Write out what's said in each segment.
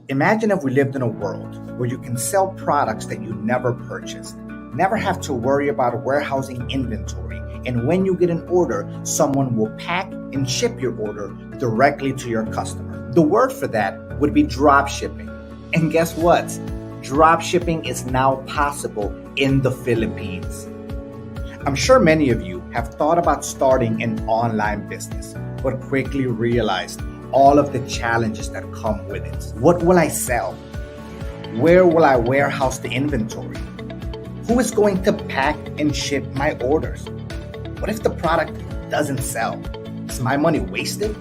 Imagine if we lived in a world where you can sell products that you never purchased, never have to worry about warehousing inventory, and when you get an order, someone will pack and ship your order directly to your customer. The word for that would be drop shipping. And guess what? Drop shipping is now possible in the Philippines. I'm sure many of you have thought about starting an online business, but quickly realized all of the challenges that come with it. What will I sell? Where will I warehouse the inventory? Who is going to pack and ship my orders? What if the product doesn't sell? Is my money wasted?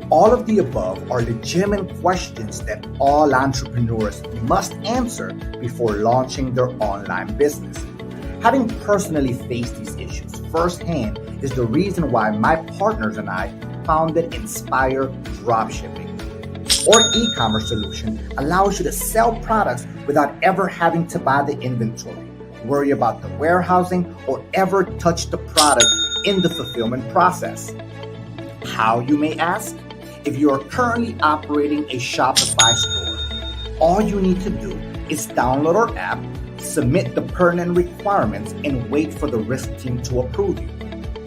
All of the above are legitimate questions that all entrepreneurs must answer before launching their online business. Having personally faced these issues firsthand is the reason why my partners and I founded Inspire Dropshipping. Our e-commerce solution allows you to sell products without ever having to buy the inventory, worry about the warehousing, or ever touch the product in the fulfillment process. How, you may ask? If you are currently operating a Shopify store, all you need to do is download our app, submit the pertinent requirements, and wait for the risk team to approve you.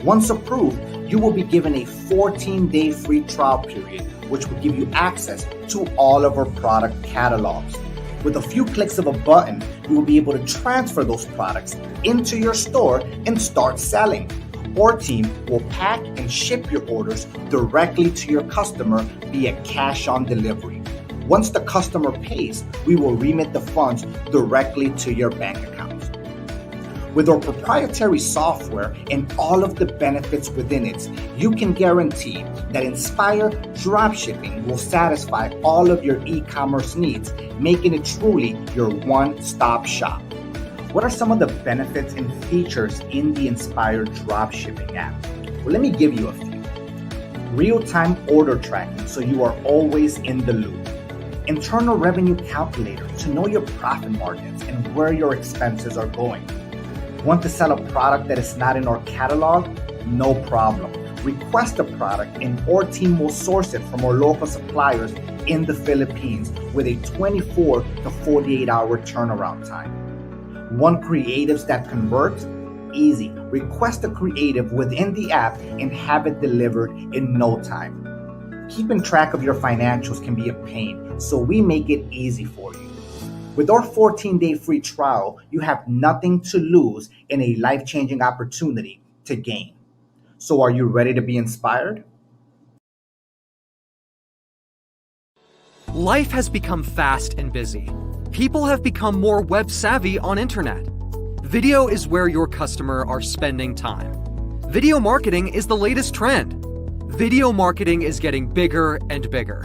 Once approved, you will be given a 14-day free trial period, which will give you access to all of our product catalogs. With a few clicks of a button, you will be able to transfer those products into your store and start selling. Our team will pack and ship your orders directly to your customer via cash on delivery. Once the customer pays, we will remit the funds directly to your bank account. With our proprietary software and all of the benefits within it, you can guarantee that Inspire Dropshipping will satisfy all of your e-commerce needs, making it truly your one-stop shop. What are some of the benefits and features in the Inspire Dropshipping app? Well, let me give you a few. Real-time order tracking, so you are always in the loop. Internal revenue calculator to know your profit margins and where your expenses are going. Want to sell a product that is not in our catalog? No problem. Request a product and our team will source it from our local suppliers in the Philippines with a 24 to 48 hour turnaround time. Want creatives that convert? Easy. Request a creative within the app and have it delivered in no time. Keeping track of your financials can be a pain, so we make it easy for you. With our 14-day free trial, you have nothing to lose and a life-changing opportunity to gain. So are you ready to be inspired? Life has become fast and busy. People have become more web savvy on internet. Video is where your customer are spending time. Video marketing is the latest trend. Video marketing is getting bigger and bigger.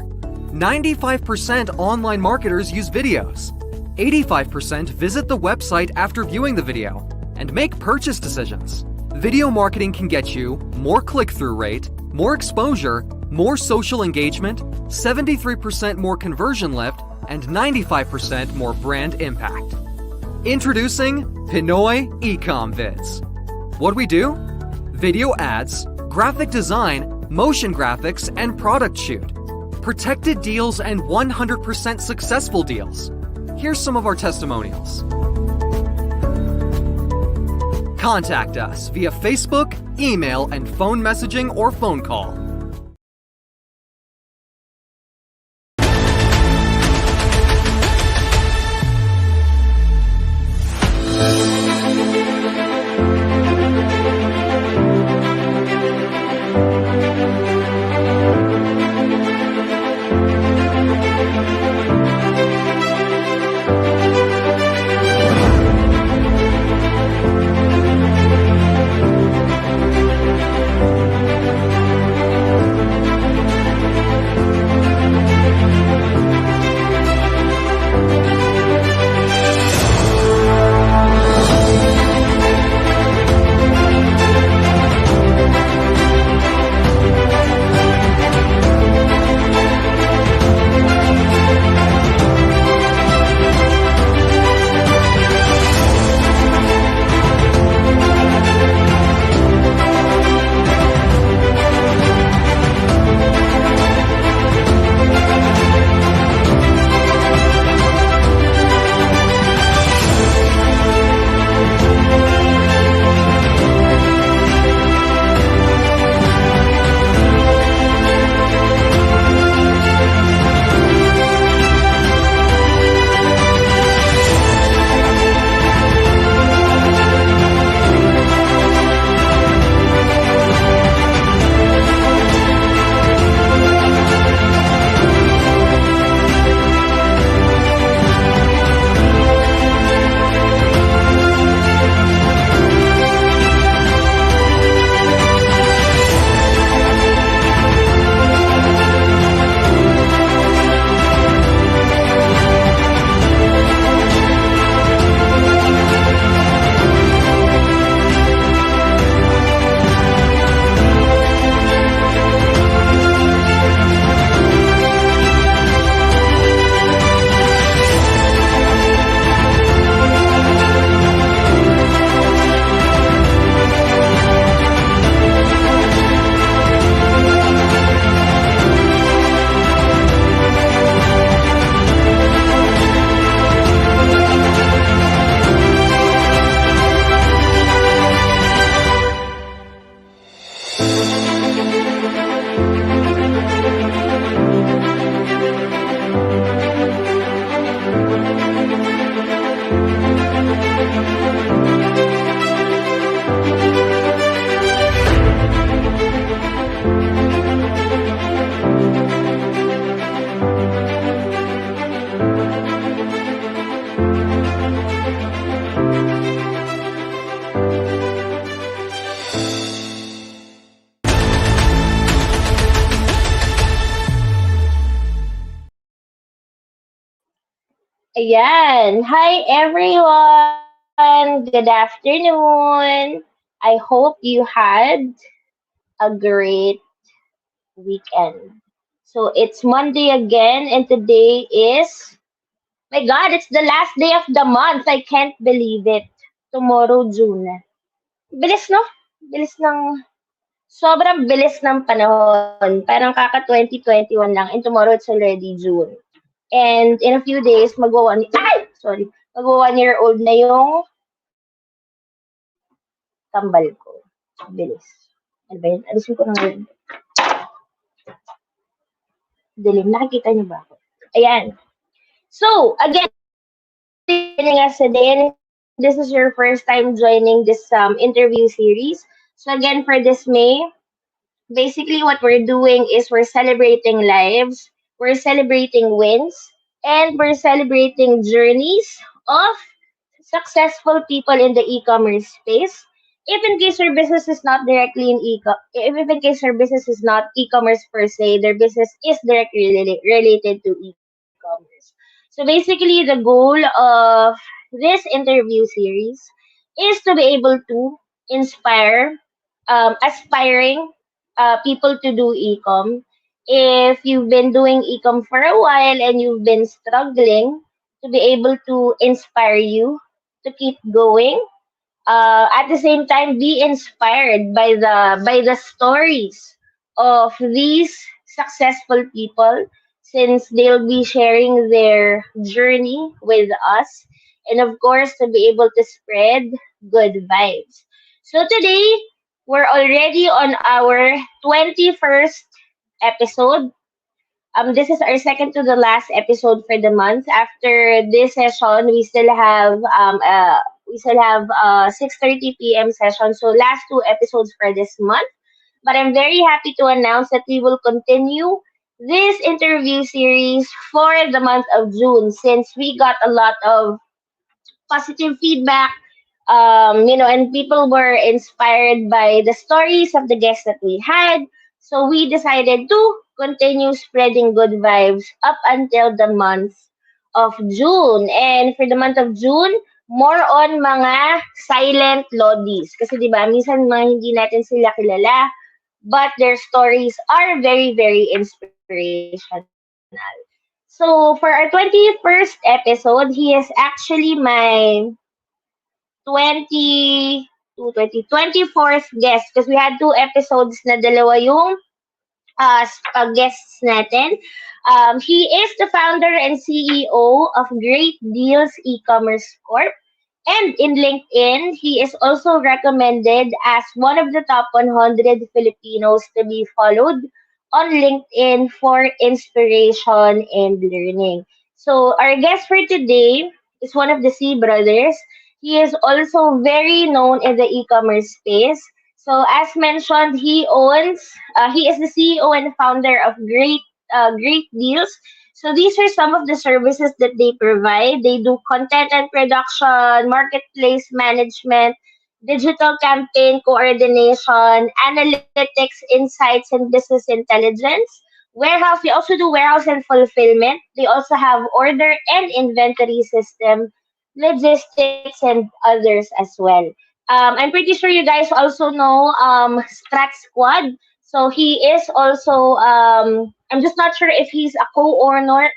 95% online marketers use videos. 85% visit the website after viewing the video and make purchase decisions. Video marketing can get you more click-through rate, more exposure, more social engagement, 73% more conversion lift, and 95% more brand impact. Introducing Pinoy Ecom Vids. What we do? Video ads, graphic design, motion graphics, and product shoot. Protected deals and 100% successful deals. Here's some of our testimonials. Contact us via Facebook, email, and phone messaging or phone call. Ayan. Hi, everyone. Good afternoon. I hope you had a great weekend. So it's Monday again, and today is, my God, it's the last day of the month. I can't believe it. Tomorrow, June. Bilis, no? Bilis ng, sobrang bilis ng panahon. Parang kaka 2021 lang, and tomorrow it's already June. And in a few days, magwa 1 year old na yung kambal ko. Bilis. Ano ba yun? Alisin ko na ngayon. Dilim. Nakikita niyo ba ako? Ayan. So, again, thank you for joining us today. And if this is your first time joining this interview series, so again, for this May, basically what we're doing is we're celebrating lives, we're celebrating wins, and we're celebrating journeys of successful people in the e-commerce space. If in case your business is not directly if in case your business is not e-commerce per se, their business is directly related to e-commerce. So basically, the goal of this interview series is to be able to inspire aspiring people to do e-com. If you've been doing e-com for a while and you've been struggling, to be able to inspire you to keep going. At the same time, be inspired by the stories of these successful people, since they'll be sharing their journey with us, and of course, to be able to spread good vibes. So today, we're already on our 21st episode. This is our second to the last episode for the month. After this session, we still have 6:30 p.m. session. So last two episodes for this month. But I'm very happy to announce that we will continue this interview series for the month of June, since we got a lot of positive feedback, and people were inspired by the stories of the guests that we had. So we decided to continue spreading good vibes up until the month of June. And for the month of June, more on mga silent lodies. Kasi di ba, minsan mga hindi natin sila kilala, but their stories are very, very inspirational. So for our 21st episode, he is actually my 20 24th guest, because we had two episodes na dalawa yung guests natin. He is the founder and CEO of Great Deals E-Commerce Corp. And in LinkedIn, he is also recommended as one of the top 100 Filipinos to be followed on LinkedIn for inspiration and learning. So our guest for today is one of the C brothers. He is also very known in the e-commerce space. So as mentioned, he is the CEO and founder of Great Deals. So these are some of the services that they provide. They do content and production, marketplace management, digital campaign coordination, analytics, insights, and business intelligence. Warehouse, they also do warehouse and fulfillment. They also have order and inventory system, logistics, and others as well. I'm pretty sure you guys also know Strat Squad. So he is also I'm just not sure if he's a co-owner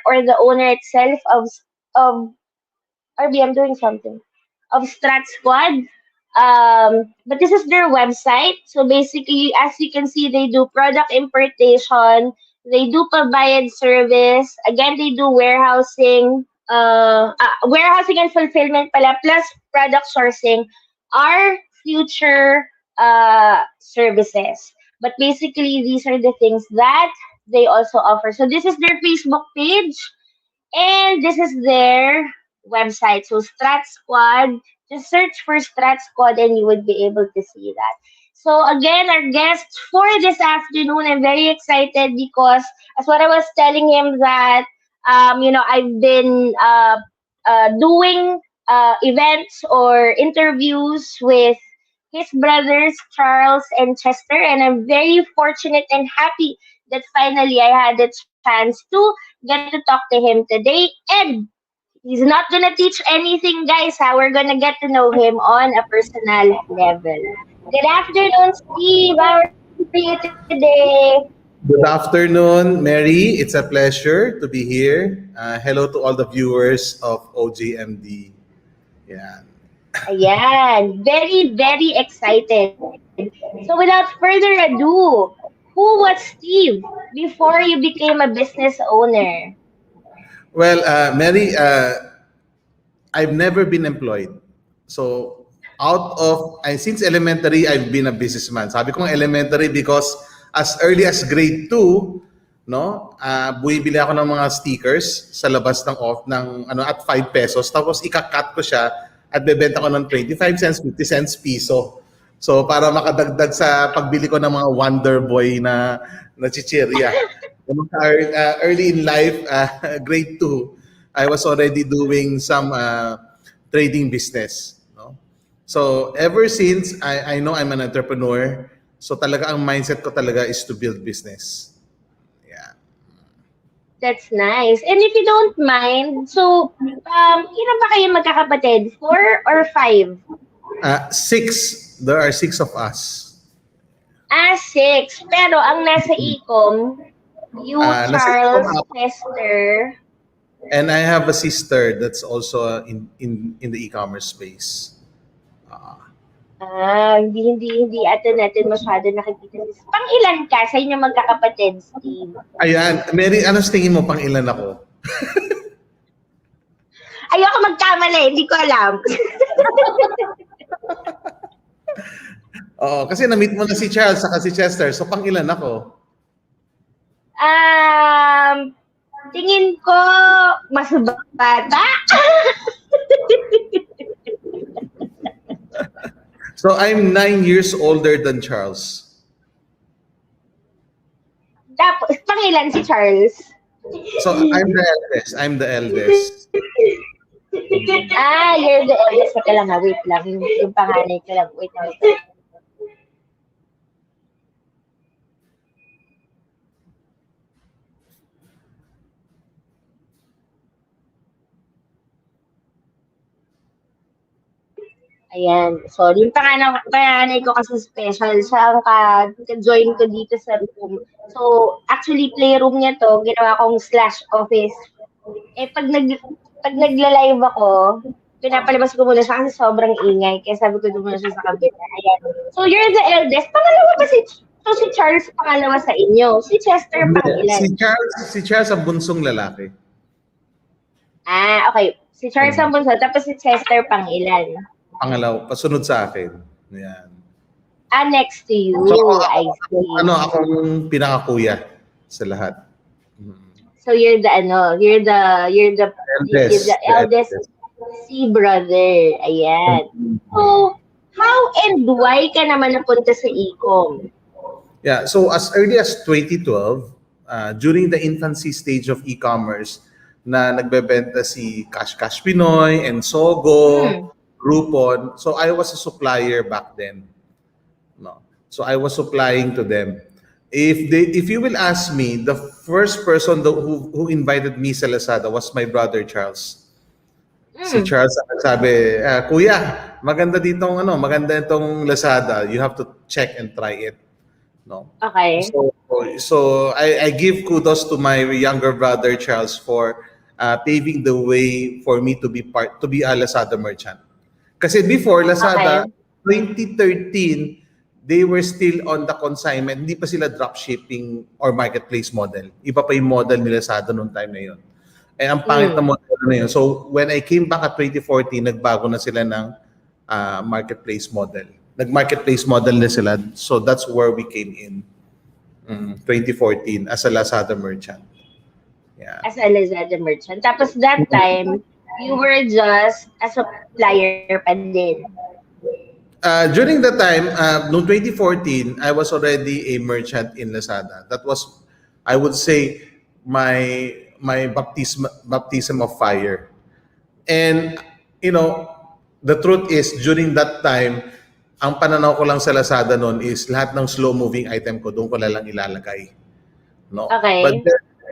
or the owner itself of RB. I'm doing something of Strat Squad. But this is their website. So basically, as you can see, they do product importation, they do pagbayad service. Again, they do warehousing and fulfillment pala, plus product sourcing are future services. But basically, these are the things that they also offer. So this is their Facebook page. And this is their website. So Strat Squad, just search for Strat Squad and you would be able to see that. So again, our guest for this afternoon, I'm very excited because as what I was telling him that, I've been doing events or interviews with his brothers, Charles and Chester, and I'm very fortunate and happy that finally I had the chance to get to talk to him today. And he's not gonna teach anything, guys. We're gonna get to know him on a personal level. Good afternoon, Steve. How are you today? Good afternoon, Mary. It's a pleasure to be here. Hello to all the viewers of ojMD. Yeah. Ayan. Very, very excited. So without further ado, who was Steve before you became a business owner? Well, Mary, I've never been employed. So, since elementary, I've been a businessman. Sabi kong elementary because as early as grade 2, no, bumibili ako ng mga stickers sa labas ng at 5 pesos. Tapos ika-cut ko siya at bebenta ko ng 25 cents, 50 cents piso. So, para makadagdag sa pagbili ko ng mga Wonder Boy na chichirya. Early in life, grade 2, I was already doing some trading business. No? So ever since, I know I'm an entrepreneur. So talaga ang mindset ko talaga is to build business. Yeah. That's nice. And if you don't mind, so ilan ba kayo magkakapatid? 4 or 5? 6. There are 6 of us. 6. Pero ang nasa e-com, you, Charles, Chester. And I have a sister that's also in the e-commerce space. Hindi ata natin masyado nakikita. Pang ilan ka sa inyo magkakapatid, Steve? Ayan, Mary, ano tingin mo pang ilan ako? Ayoko magkamali, hindi ko alam. Oo, kasi na-meet mo na si Charles saka si Chester. So pang ilan ako? Tingin ko mas bata. So I'm 9 years older than Charles. Tapos, pangilan si Charles? So I'm the eldest. You're the eldest. Teka lang, wait lang. Yung panganay ko lang. Wait lang. Ayan. Sorry. Yung panganay ko kasi special. Siya ang ka-join ko dito sa room. So, actually, playroom niya to. Ginawa kong /office. Pag nagla-live ako, pinapalabas ko muna siya kasi sobrang ingay. Kaya sabi ko doon muna siya sa kabila. Ayan. So, you're the eldest. Pangalawa ba si Charles pangalawa sa inyo? Si Chester pangilan? Si Charles ang bunsong lalaki. Okay. Si Charles ang bunso. Tapos si Chester pangilan? Pangalaw, pasunod sa akin. Yan. Next to you. So, I see. Akong pinakakuya sa lahat. So you're the eldest si brother. Ayan. So how and why ka naman napunta sa e-com? Yeah, so as early as 2012, during the infancy stage of e-commerce, na nagbebenta si Cash Pinoy and Sogo, Groupon. So I was a supplier back then. No. So I was supplying to them. If you will ask me, the first person who invited me sa Lazada was my brother Charles. Si Charles sabi, "Kuya, maganda itong Lazada. You have to check and try it." No. Okay. So I give kudos to my younger brother Charles for paving the way for me to be a Lazada merchant. Kasi before Lazada, 2013, they were still on the consignment. Hindi pa sila dropshipping or marketplace model. Iba pa yung model ni Lazada noong time na yun. Ang pangit na model na yun. So when I came back at 2014, nagbago na sila ng marketplace model. Nag-marketplace model na sila. So that's where we came in 2014 as a Lazada merchant. Yeah. As a Lazada merchant. Tapos that time, you were just a supplier pa din. During that time, noong 2014, I was already a merchant in Lazada. That was, I would say, my baptism of fire. And, the truth is, during that time, ang pananaw ko lang sa Lazada noon is lahat ng slow-moving item ko, doon ko lang ilalagay. No? Okay.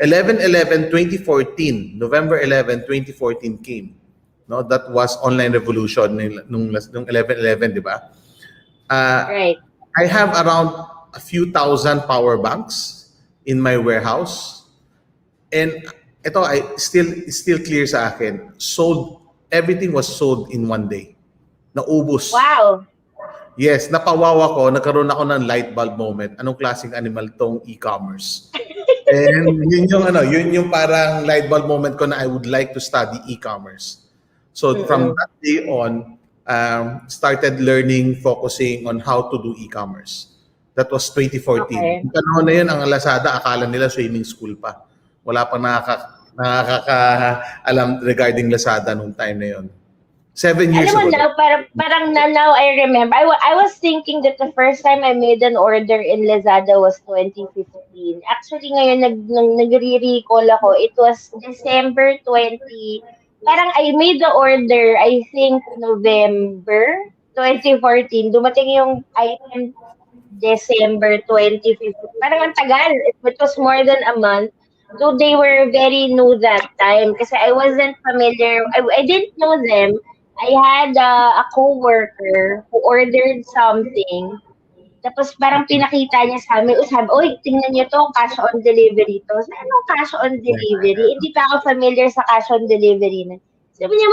November 11, 2014 came. No, that was online revolution nung 11/11, di ba? Right. I have around a few thousand power banks in my warehouse. And ito ay still clear sa akin. Everything was sold in one day. Naubos. Wow. Yes, napawawa ko, nagkaroon ako ng light bulb moment. Anong klaseng animal tong e-commerce? And yun yung parang light bulb moment ko na I would like to study e-commerce. So from that day on, started learning, focusing on how to do e-commerce. That was 2014. Okay. Yung panahon na yun, ang Lazada, akala nila swimming school pa. Wala pa nakaka-alam regarding Lazada nung time na yun. 7 years Alam mo ago. now, parang now I remember. I was thinking that the first time I made an order in Lazada was 2015. Actually, ngayon nung nagre-recall ako, it was December 20. Parang I made the order, I think, November 2014. Dumating yung item December 2015. Parang ang tagal. It was more than a month. Though they were very new that time. Kasi I wasn't familiar. I didn't know them. I had a co-worker who ordered something. Tapos parang pinakita niya sa amin, oy, tingnan niyo to, cash on delivery to. Sabi, anong cash on delivery? Hindi pa ako familiar sa cash on delivery na. Sabi niya,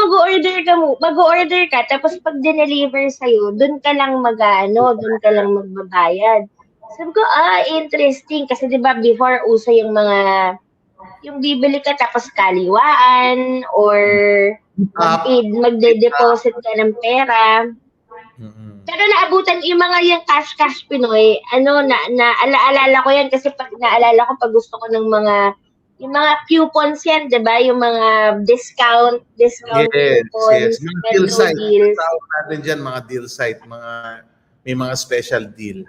mag-order ka, tapos pag dineliver sa'yo, dun ka lang dun ka lang magbabayad. Sabi ko, interesting. Kasi diba, before, uso yung bibili ka tapos kaliwaan or magde-deposit ka ng pera. Pero naabutan yung mga yung cash Pinoy, naalala ko yan kasi naalala ko pag gusto ko ng yung mga coupons yan, 'di ba? Yung mga discount coupons, Mga deal site. deals. Tawag natin dyan, mga deal site, may mga special deal.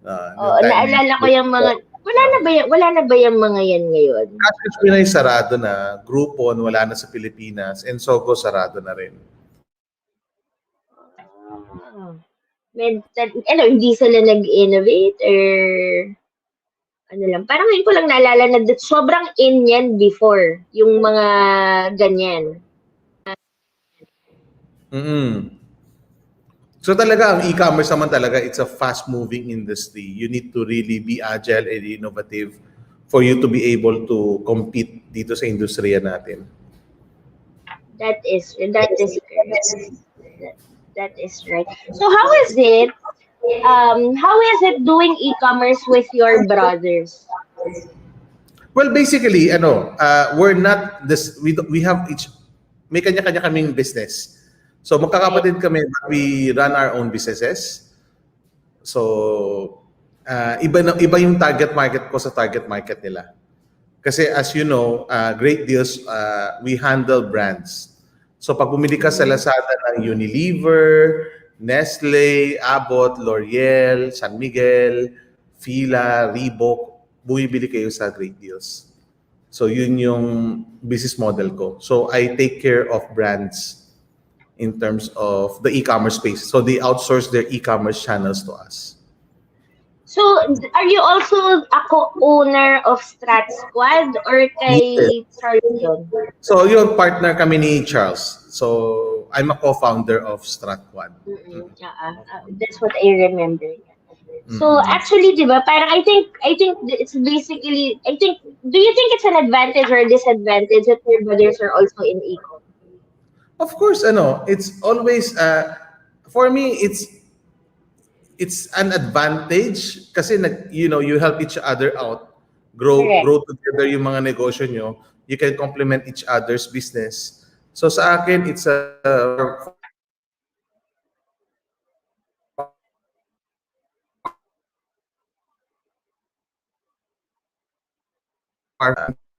Naalala ko yung mga wala na ba yung mga yan ngayon? Cash Pinoy sarado na, Groupon wala na sa Pilipinas, and Sogo sarado na rin. Hindi sila nag-innovate or lang. Parang ngayon ko lang naalala na sobrang in yan before, yung mga ganyan. So talaga, ang e-commerce naman talaga, it's a fast-moving industry. You need to really be agile and innovative for you to be able to compete dito sa industriya natin. That is correct. That is right. So how is it doing e-commerce with your brothers? Well, basically, we're not this. We have may kanya-kanya kaming business. So magkakapatid kami, we run our own businesses. So iba yung target market ko sa target market nila. Kasi as you know, Great Deals, we handle brands. So pag bumili ka sa Lazada ng Unilever, Nestle, Abbott, L'Oreal, San Miguel, Fila, Reebok, bumibili kayo sa Great Deals. So yun yung business model ko. So I take care of brands in terms of the e-commerce space. So they outsource their e-commerce channels to us. So are you also a co-owner of Strat Squad or kay Charles yun? So yung partner kami ni Charles. So I'm a co-founder of Strat Squad. That's what I remember. So actually, diba, parang I think it's basically, do you think it's an advantage or a disadvantage that your brothers are also in e-com? Of course, it's always for me it's an advantage kasi you help each other out, grow together yung mga negosyo nyo. You can complement each other's business. So sa akin, it's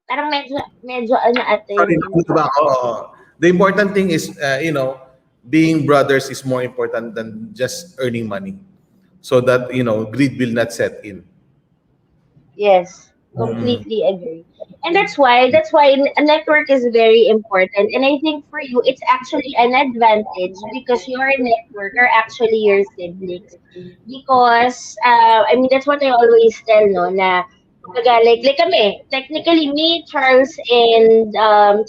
parang medyo ate. The important thing is, being brothers is more important than just earning money. So that, greed will not set in. Yes, completely agree. And that's why a network is very important. And I think for you, it's actually an advantage because your network are actually your siblings. Because, that's what I always tell, no, na Like kami, technically me, Charles, and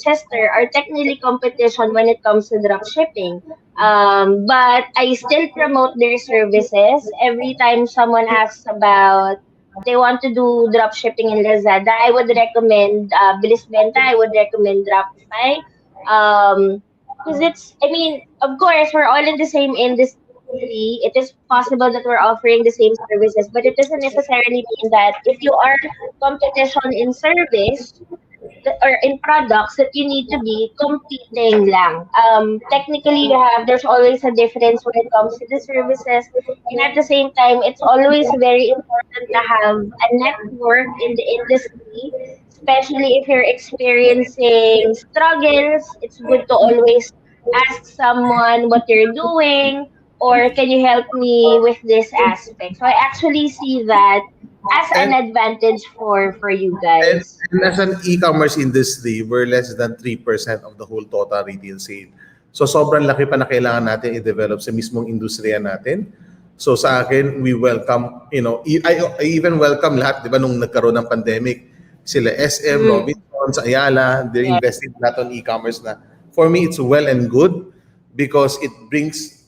Chester are technically competition when it comes to drop shipping. But I still promote their services. Every time someone asks about they want to do drop shipping in Lazada, I would recommend Bilis Benta, I would recommend Dropify. Because I mean, of course, we're all in the same industry. It is possible that we're offering the same services, but it doesn't necessarily mean that if you are competition in service or in products that you need to be competing lang. Technically, there's always a difference when it comes to the services, and at the same time, it's always very important to have a network in the industry, especially if you're experiencing struggles. It's good to always ask someone what you're doing, or can you help me with this aspect. So I actually see that as an And advantage for you And, guys. and as an e-commerce industry, we're less than 3% of the whole total retail sale. So sobrang laki pa na kailangan natin i-develop sa mismong industriya natin. So sa akin, we welcome, I even welcome lahat, di ba, nung nagkaroon ng pandemic, sila SM, Mm. Robinsons, Ayala, they're Yeah. investing lahat on e-commerce na. For me, it's well and good because it brings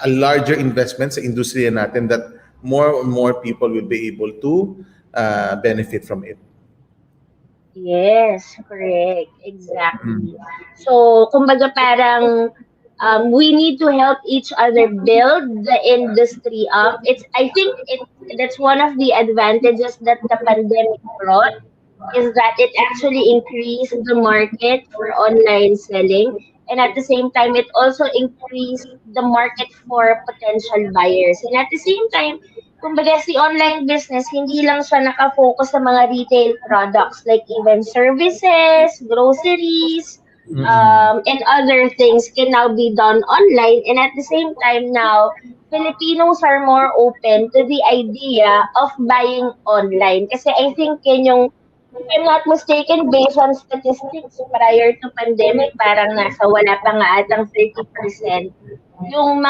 a larger investment sa industriya natin that more and more people will be able to benefit from it. Yes, correct. Exactly. So, kumbaga parang we need to help each other build the industry up. I think that's one of the advantages that the pandemic brought is that it actually increased the market for online selling. And at the same time, it also increased the market for potential buyers. And at the same time, kumbaga si online business, hindi lang siya nakafocus sa mga retail products like even services, groceries, and other things can now be done online. And at the same time now, Filipinos are more open to the idea of buying online. Kasi I think yun yung if I'm not mistaken, based on statistics prior to pandemic, parang nasa wala pa nga atang 30% yung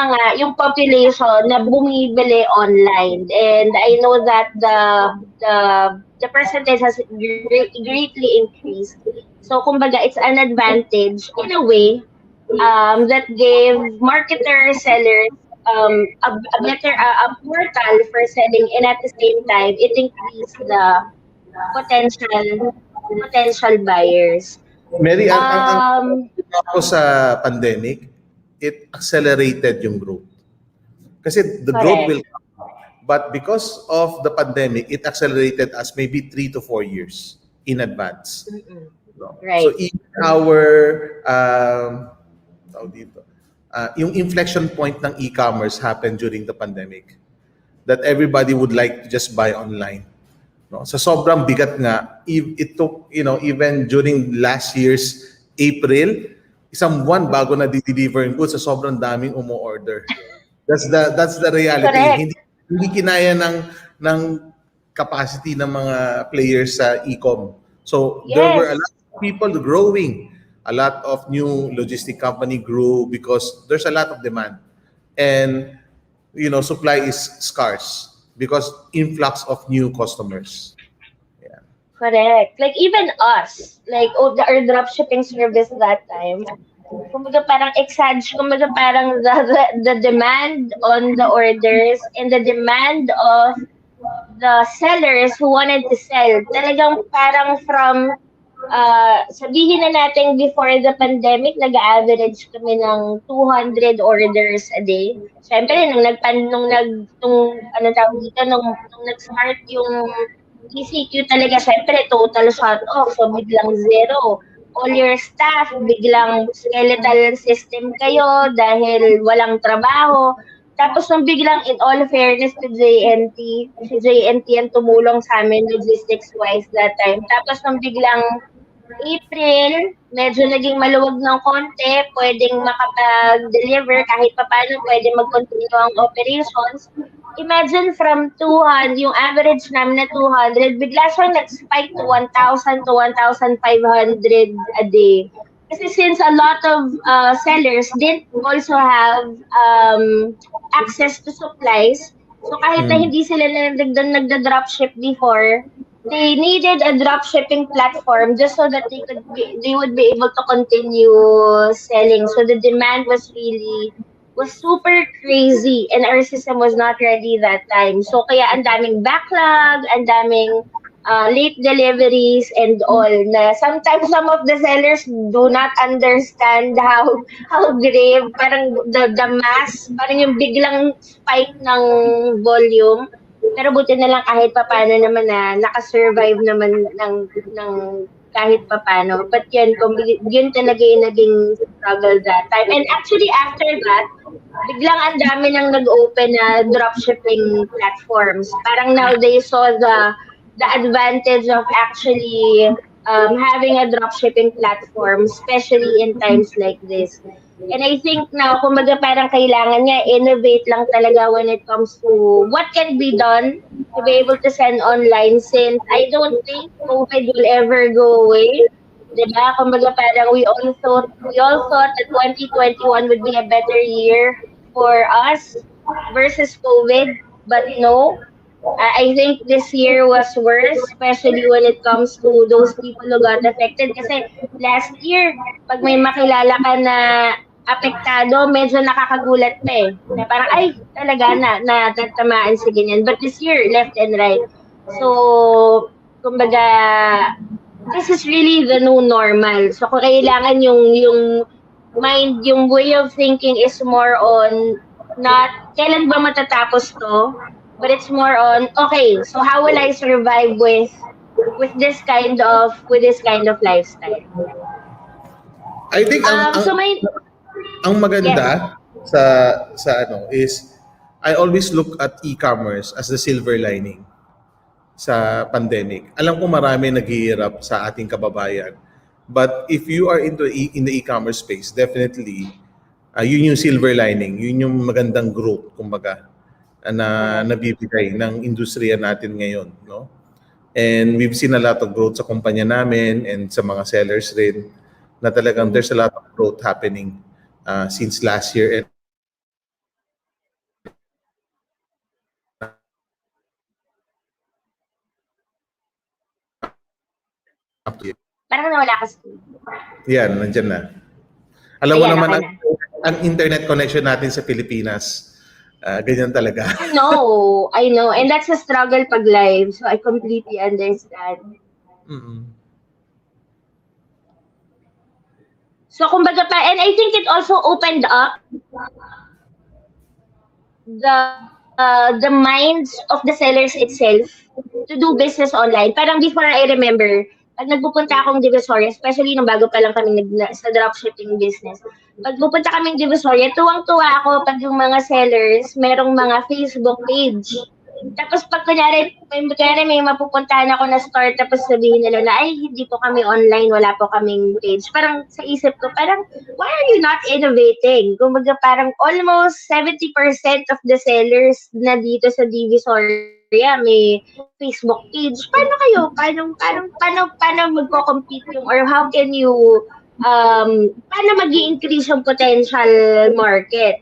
population na bumibili online. And I know that the the percentage has greatly increased. So kumbaga it's an advantage in a way that gave marketers, sellers a better a portal for selling, and at the same time it increased the potential potential buyers. Mary, ang Um, ako sa pandemic, it accelerated yung growth. Kasi the growth correct. will come. But because of the pandemic, it accelerated us maybe 3 to 4 years in advance. Mm-mm. No? So Right. even our, tawag dito, yung inflection point ng e-commerce happened during the pandemic. That everybody would like to just buy online. No? Sa sobrang bigat nga, it took, even during last year's April, isang buwan bago na di-deliver yung goods sa sobrang daming umu-order. That's the reality. Correct. Hindi kinaya ng capacity ng mga players sa e-com. So there were a Yes. lot of people growing. A lot of new logistic company grew because there's a lot of demand. And supply is scarce because influx of new customers. Yeah. Correct. Like even us, like our dropshipping service that time, kumbaga parang kumbaga parang the demand on the orders and the demand of the sellers who wanted to sell. Talagang parang from sabihin na natin before the pandemic, nag-average kami ng 200 orders a day. Siyempre, ano tawag dito, nung nag-start yung ECQ talaga, siyempre, total shut off. So, biglang zero. All your staff, biglang skeletal system kayo dahil walang trabaho. Tapos nung biglang, in all fairness to JNT, si JNT ang tumulong sa amin logistics-wise that time. Tapos nung biglang April, medyo naging maluwag ng konti, pwedeng makapag-deliver kahit papaano, pwede mag-continue ang operations. Imagine from 200, yung average namin na 200, bigla siyang nag-spike to 1,000 to 1,500 a day. Kasi since a lot of sellers didn't also have access to supplies, so kahit na hindi sila nagda-dropship before, they needed a drop shipping platform just so that they would be able to continue selling. So the demand was super crazy and our system was not ready that time. So kaya ang daming backlog, ang daming late deliveries and all na sometimes some of the sellers do not understand how grave parang the mass parang yung biglang spike ng volume. Pero buti na lang kahit papaano naman na naka-survive naman ng kahit papaano. But yun talaga yung naging struggle that time. And actually after that, biglang ang dami nang nag-open na dropshipping platforms. Parang now they saw the advantage of actually having a dropshipping platform, especially in times like this. And I think now, kumbaga parang kailangan niya innovate lang talaga when it comes to what can be done to be able to send online since I don't think COVID will ever go away. Diba? Kumbaga parang we all thought that 2021 would be a better year for us versus COVID, but no, I think this year was worse, especially when it comes to those people who got affected. Kasi last year, pag may makilala ka na apektado, medyo nakakagulat pa eh. Na parang, ay, talaga na tatamaan si ganyan. But this year, left and right. So, kumbaga, this is really the new normal. So, kung kailangan yung mind, yung way of thinking is more on not, kailan ba matatapos to? But it's more on, okay, so how will I survive with this kind of lifestyle? I think So my ang yes. maganda sa ano is I always look at e-commerce as the silver lining sa pandemic. Alam ko marami naghihirap sa ating kababayan. But if you are in the e-commerce space, definitely yun yung silver lining, yun yung magandang growth kumbaga na nabibigay ng industriya natin ngayon, no? And we've seen a lot of growth sa kumpanya namin and sa mga sellers rin na talagang there's a lot of growth happening since last year and up to Parang nawala ka sa yan, nandiyan na. Alam mo Ayan, naman okay na. ang internet connection natin sa Pilipinas, ganyan talaga. I know. And that's a struggle pag live. So I completely understand. Mm-mm. So kumbaga pa, and I think it also opened up the minds of the sellers itself to do business online. Parang before I remember, pag nagpupunta akong Divisoria, especially nung bago pa lang kami sa dropshipping business, pag pupunta kaming Divisoria, tuwang-tuwa ako pag yung mga sellers, merong mga Facebook page. Tapos pag kunyari may mapupuntahan ako na store tapos sabihin nila na, ay, hindi po kami online, wala po kaming page. Parang sa isip ko, parang, why are you not innovating? Kumbaga parang almost 70% of the sellers na dito sa Divisoria may Facebook page. Paano kayo? Paano magko-compete yung, or how can you, paano mag-i-increase yung potential market?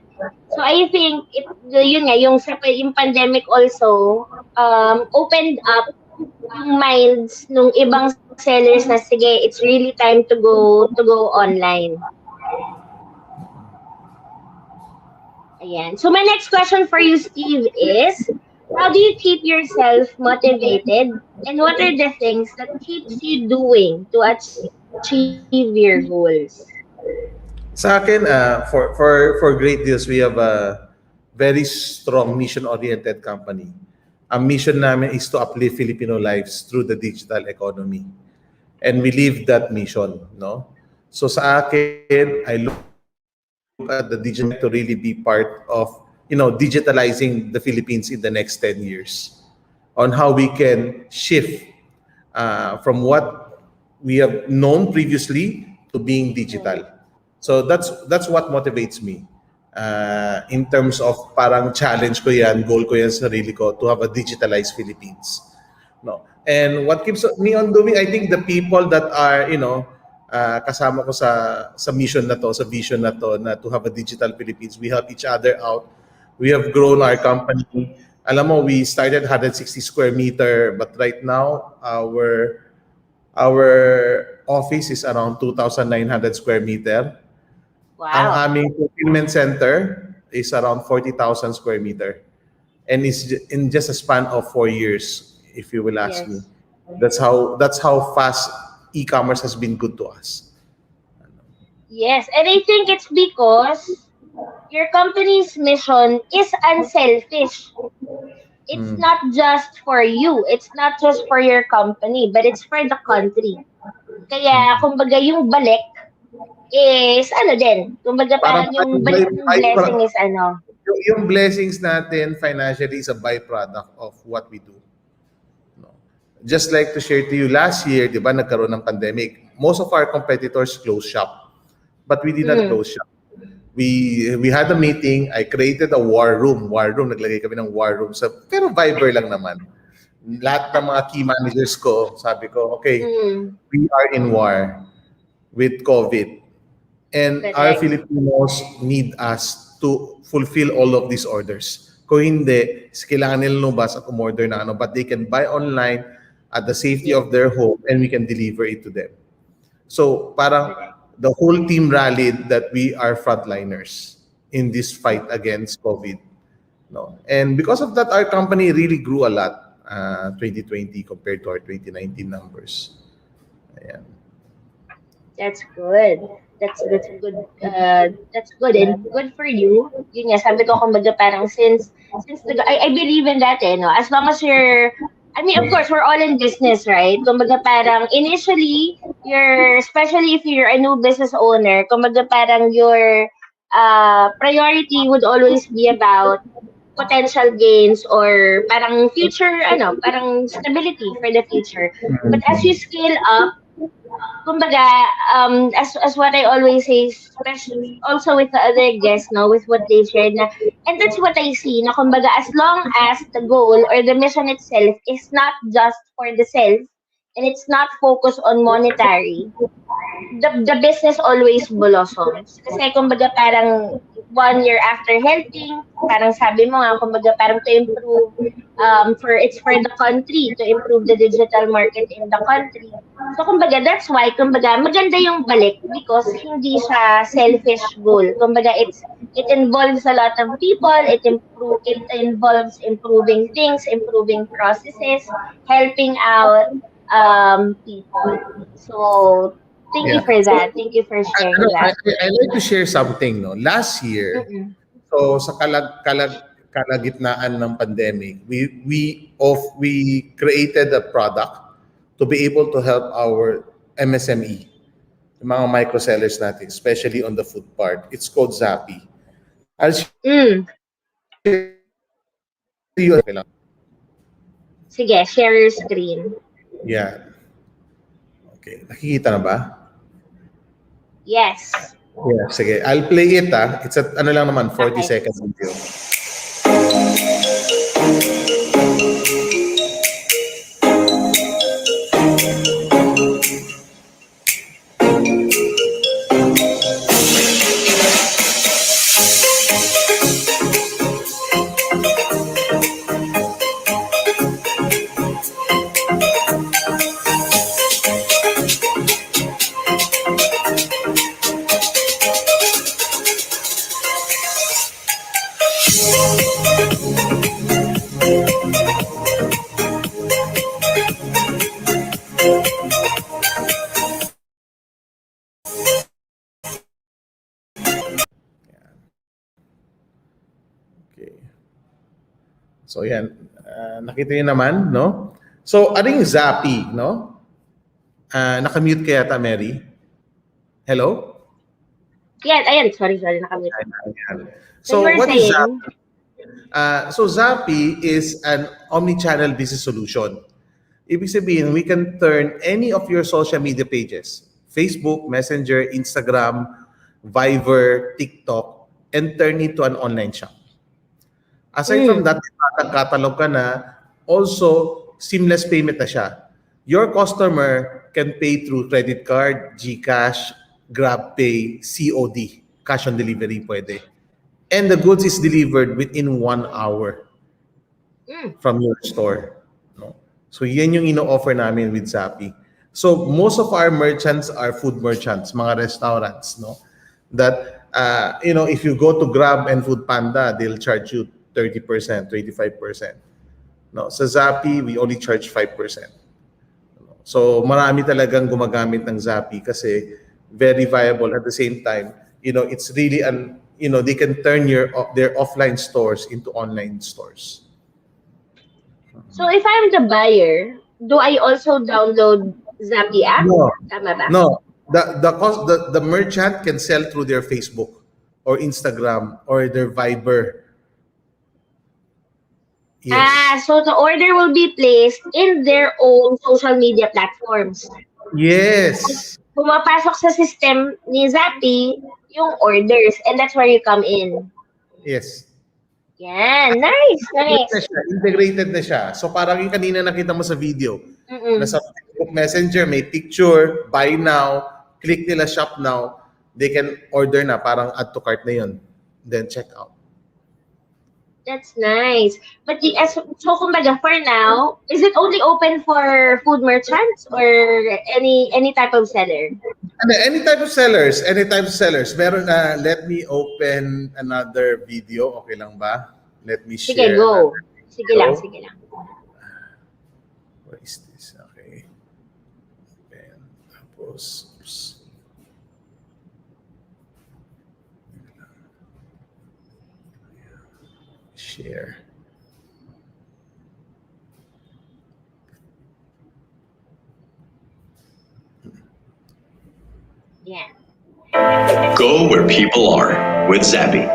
So I think yun nga yung pandemic also opened up yung minds nung ibang sellers na sige, it's really time to go online. Ayan. So my next question for you, Steve, is how do you keep yourself motivated and what are the things that keeps you doing to achieve your goals? Sa akin, for Great Deals, we have a very strong mission-oriented company. Ang mission namin is to uplift Filipino lives through the digital economy. And we live that mission, no? So sa akin, I look at the digital to really be part of, digitalizing the Philippines in the next 10 years. On how we can shift from what we have known previously to being digital. So that's what motivates me. In terms of parang challenge ko yan, goal ko yan sa sarili ko to have a digitalized Philippines. No. And what keeps me on doing, I think the people that are, kasama ko sa mission na to, sa vision na to, na to have a digital Philippines, we help each other out. We have grown our company Alam mo, we started 160 square meter, but right now our office is around 2,900 square meter. Ang Wow. aming fulfillment center is around 40,000 square meter. And it's in just a span of 4 years, if you will ask me. Yes. That's how fast e-commerce has been good to us. Yes. And I think it's because your company's mission is unselfish. It's Mm. not just for you. It's not just for your company, but it's for the country. Kaya, kumbaga, yung balik is, ano din, kumbaga Parang parang yung balik ng blessing is ano. yung blessings natin financially is a byproduct of what we do. No? Just like to share to you, last year, di ba, nagkaroon ng pandemic. Most of our competitors closed shop. But we did not close shop. We had a meeting. I created a war room. Naglagay kami ng war room. Pero Viber lang naman. Lahat ng mga key managers ko, sabi ko, okay, we are in war with COVID. And our Correct. Filipinos need us to fulfill all of these orders. Kung hindi, kailangan nila lumabas at umorder na ano, but they can buy online at the safety of their home and we can deliver it to them. So parang the whole team rallied that we are frontliners in this fight against COVID. No? And because of that, our company really grew a lot 2020 compared to our 2019 numbers. Ayan. That's good. That's good. That's good and good for you. Yun nga, sabi ko kumbaga parang since I believe in that no. As long as you're, I mean, of course, we're all in business, right? Kumbaga parang initially, especially if you're a new business owner, kumbaga parang your priority would always be about potential gains or parang future, parang stability for the future. But as you scale up, kumbaga, as what I always say, especially also with the other guests, no, with what they shared na, and that's what I see, na kumbaga, as long as the goal or the mission itself is not just for the self, and it's not focused on monetary, the business always blossoms. Kasi kumbaga parang 1 year after helping, parang sabi mo nga, kumbaga parang to improve, it's for the country, to improve the digital market in the country. So kumbaga that's why, kumbaga maganda yung balik because hindi siya selfish goal. Kumbaga it involves a lot of people, it involves improving things, improving processes, helping out people. So thank you for that. Thank you for sharing that. I like to share something. No? Last year, so sa kalagitnaan ng pandemic, we created a product to be able to help our MSME, yung mga micro sellers natin, especially on the food part. It's called Zappy. I'll share to you. Sige, share your screen. Yeah. Okay. Nakikita na ba? Yes. Yeah, sige. I'll play it It's at ano lang naman, 40 seconds video. So yan, nakita niyo naman, no? So, aring Zappy, no? Nakamute ka yata, Mary? Hello? Yeah, ayan, sorry, nakamute. So, you were what is saying? Zappy? So, Zappy is an omni-channel business solution. Ibig sabihin, we can turn any of your social media pages, Facebook, Messenger, Instagram, Viber, TikTok, and turn it to an online shop. Aside from that, catalog ka na, also seamless payment na siya. Your customer can pay through credit card, GCash, GrabPay, COD, cash on delivery pwede. And the goods is delivered within 1 hour. from your store. No? So yan yung ino-offer namin with Zappi. So most of our merchants are food merchants, mga restaurants, no? That if you go to Grab and Food Panda, they'll charge you 30%, 25%. No, sa Zappi, we only charge 5%. So marami talagang gumagamit ng Zappi kasi very viable at the same time. It's really they can turn their offline stores into online stores. So if I'm the buyer, do I also download Zappi app? No. Tama ba? No, the merchant can sell through their Facebook or Instagram or their Viber. Yes. So the order will be placed in their own social media platforms. Yes. Pumapasok sa system ni Zappi yung orders, and that's where you come in. Yes. Yan, nice. Integrated na siya. So parang yung kanina nakita mo sa video, nasa Facebook Messenger, may picture, buy now, click nila shop now, they can order na, parang add to cart na yun. Then check out. That's nice. But so kumbaga for now, is it only open for food merchants or any type of seller? Any type of sellers. Meron na, let me open another video. Okay lang ba? Let me share. Sige, go. Sige lang. What is this? Okay. Open. Tapos, oops. Share. Yeah. Go where people are with Zappi.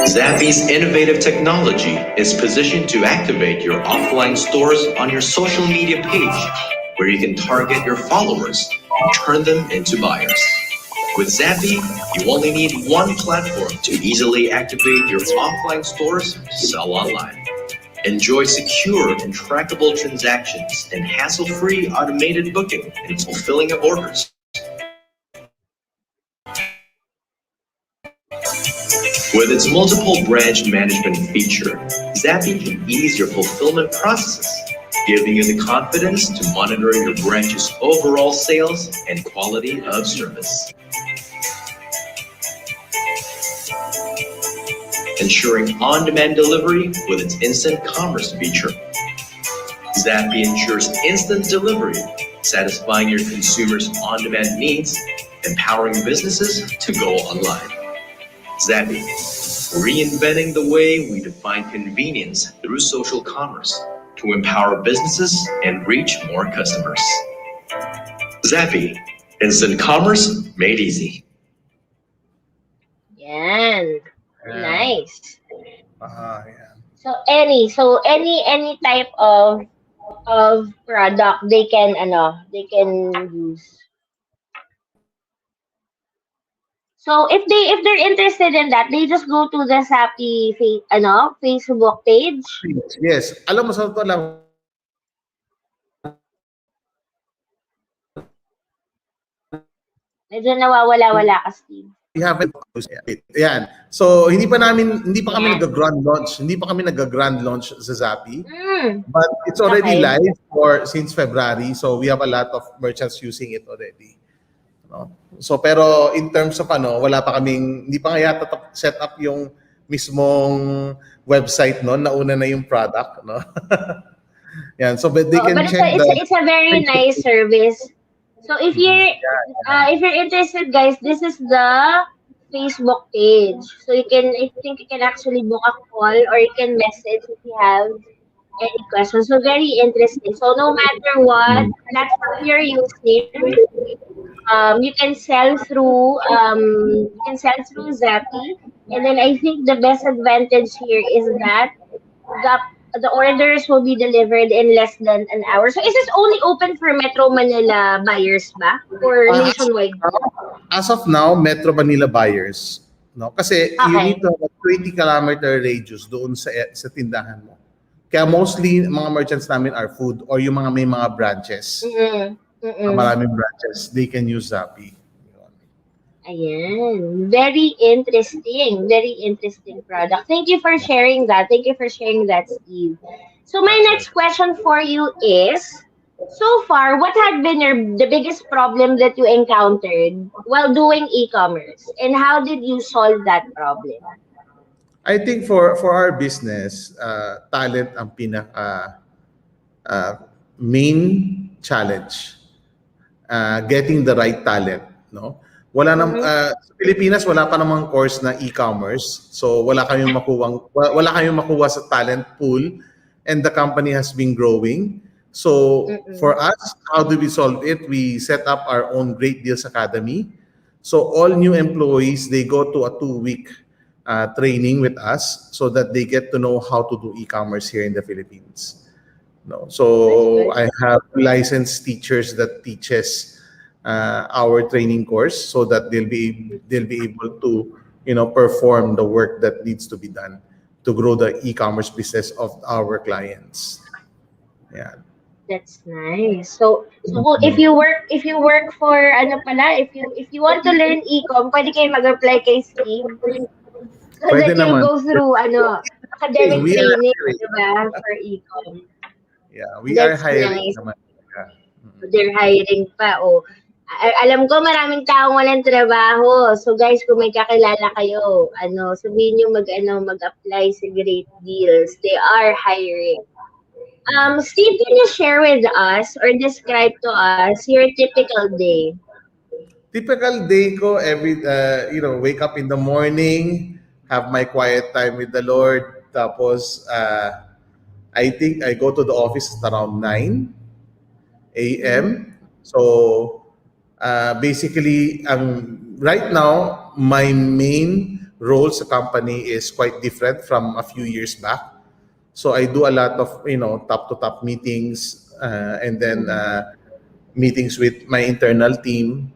Zappi's innovative technology is positioned to activate your offline stores on your social media page, where you can target your followers and turn them into buyers. With Zappi, you only need one platform to easily activate your offline stores to sell online. Enjoy secure and trackable transactions and hassle-free automated booking and fulfilling of orders. With its multiple branch management feature, Zappi can ease your fulfillment processes, giving you the confidence to monitor your branch's overall sales and quality of service. Ensuring on-demand delivery with its instant commerce feature. Zappi ensures instant delivery, satisfying your consumers' on-demand needs, empowering businesses to go online. Zappi, reinventing the way we define convenience through social commerce to empower businesses and reach more customers. Zappi, instant commerce made easy. Yan. Nice. Yeah. So any type of product they can use. So if they're interested in that, they just go to the Zappi Facebook page. Yes. Alam mo sa totoo lang, Medyo nawawala-wala ka, Steve. we haven't yan. So hindi pa kami nag-grand launch. Hindi pa kami nag-grand launch sa Zappi. But it's already live since February. So we have a lot of merchants using it already. No? So pero in terms of wala pa kaming, hindi pa nga yata set up yung mismong website nauna na yung product, no? Yan. So but they can but check it's a very nice service. So if you're interested, guys, this is the Facebook page. So I think you can actually book a call or you can message if you have any questions. So very interesting. So no matter what platform you're using, you can sell through Zappi. And then I think the best advantage here is that the orders will be delivered in less than an hour. So is this only open for Metro Manila buyers ba? Or nationwide? As of now, Metro Manila buyers. No? Kasi you need to have a 20-kilometer radius doon sa tindahan mo. Kaya mostly, mga merchants namin are food or yung may mga branches. Maraming branches. They can use Zappi. Ayan. Very interesting. Very interesting product. Thank you for sharing that. Thank you for sharing that, Steve. So my next question for you is, so far, what had been the biggest problem that you encountered while doing e-commerce? And how did you solve that problem? I think for our business, talent ang pinaka uh, main challenge. Getting the right talent, no? Mm-hmm. Sa Pilipinas wala pa namang course na e-commerce. So wala kayong makuha sa talent pool, and the company has been growing. So Mm-mm. for us, how do we solve it? We set up our own Great Deals Academy. So all new employees, they go to a 2-week training with us so that they get to know how to do e-commerce here in the Philippines. No. That's So good. I have licensed teachers that teaches our training course so that they'll be able to perform the work that needs to be done to grow the e-commerce business of our clients. Yeah. That's nice. So if you work for ano pala, if you want to learn e-com, pwede kayo mag-apply kay Steve so Pwede that you'll naman. go through academic We are training, hiring. 'di ba, for e-com. Yeah, we are That's hiring nice. naman. Yeah. They're hiring pa. Oh. Alam ko maraming taong walang trabaho. So guys, kung may kakilala kayo, sabihin niyo mag-apply sa Great Deals. They are hiring. Steve, can you share with us or describe to us your typical day? Typical day ko, wake up in the morning, have my quiet time with the Lord. Tapos, I think I go to the office at around 9 Mm-hmm. a.m. So, basically, right now, my main role sa company is quite different from a few years back. So, I do a lot of, top-to-top meetings, and then meetings with my internal team,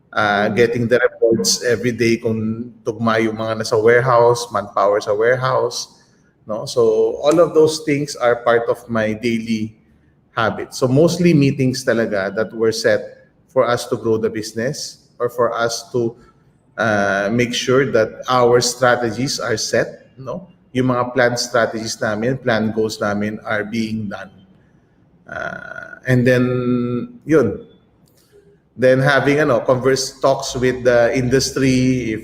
Mm-hmm. getting the reports every day kung tugma yung mga nasa warehouse, manpower sa warehouse, no? So all of those things are part of my daily habit. So mostly meetings talaga that were set for us to grow the business or for us to make sure that our strategies are set, no? Yung mga planned strategies namin, planned goals namin are being done. And then yun, then having converse talks with the industry, if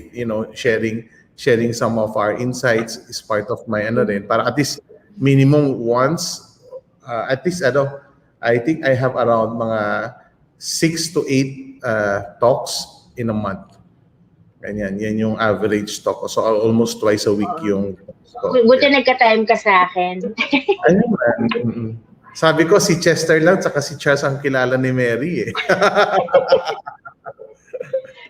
sharing some of our insights is part of my rin, para at least minimum once, at least I think I have around mga 6 to 8 talks in a month. Ganyan, yan yung average talk ko. So almost twice a week yung talk. Buti Yeah. nagka-time ka sa akin. Ayun, man. Sabi ko si Chester lang tsaka si Charles ang kilala ni Mary eh.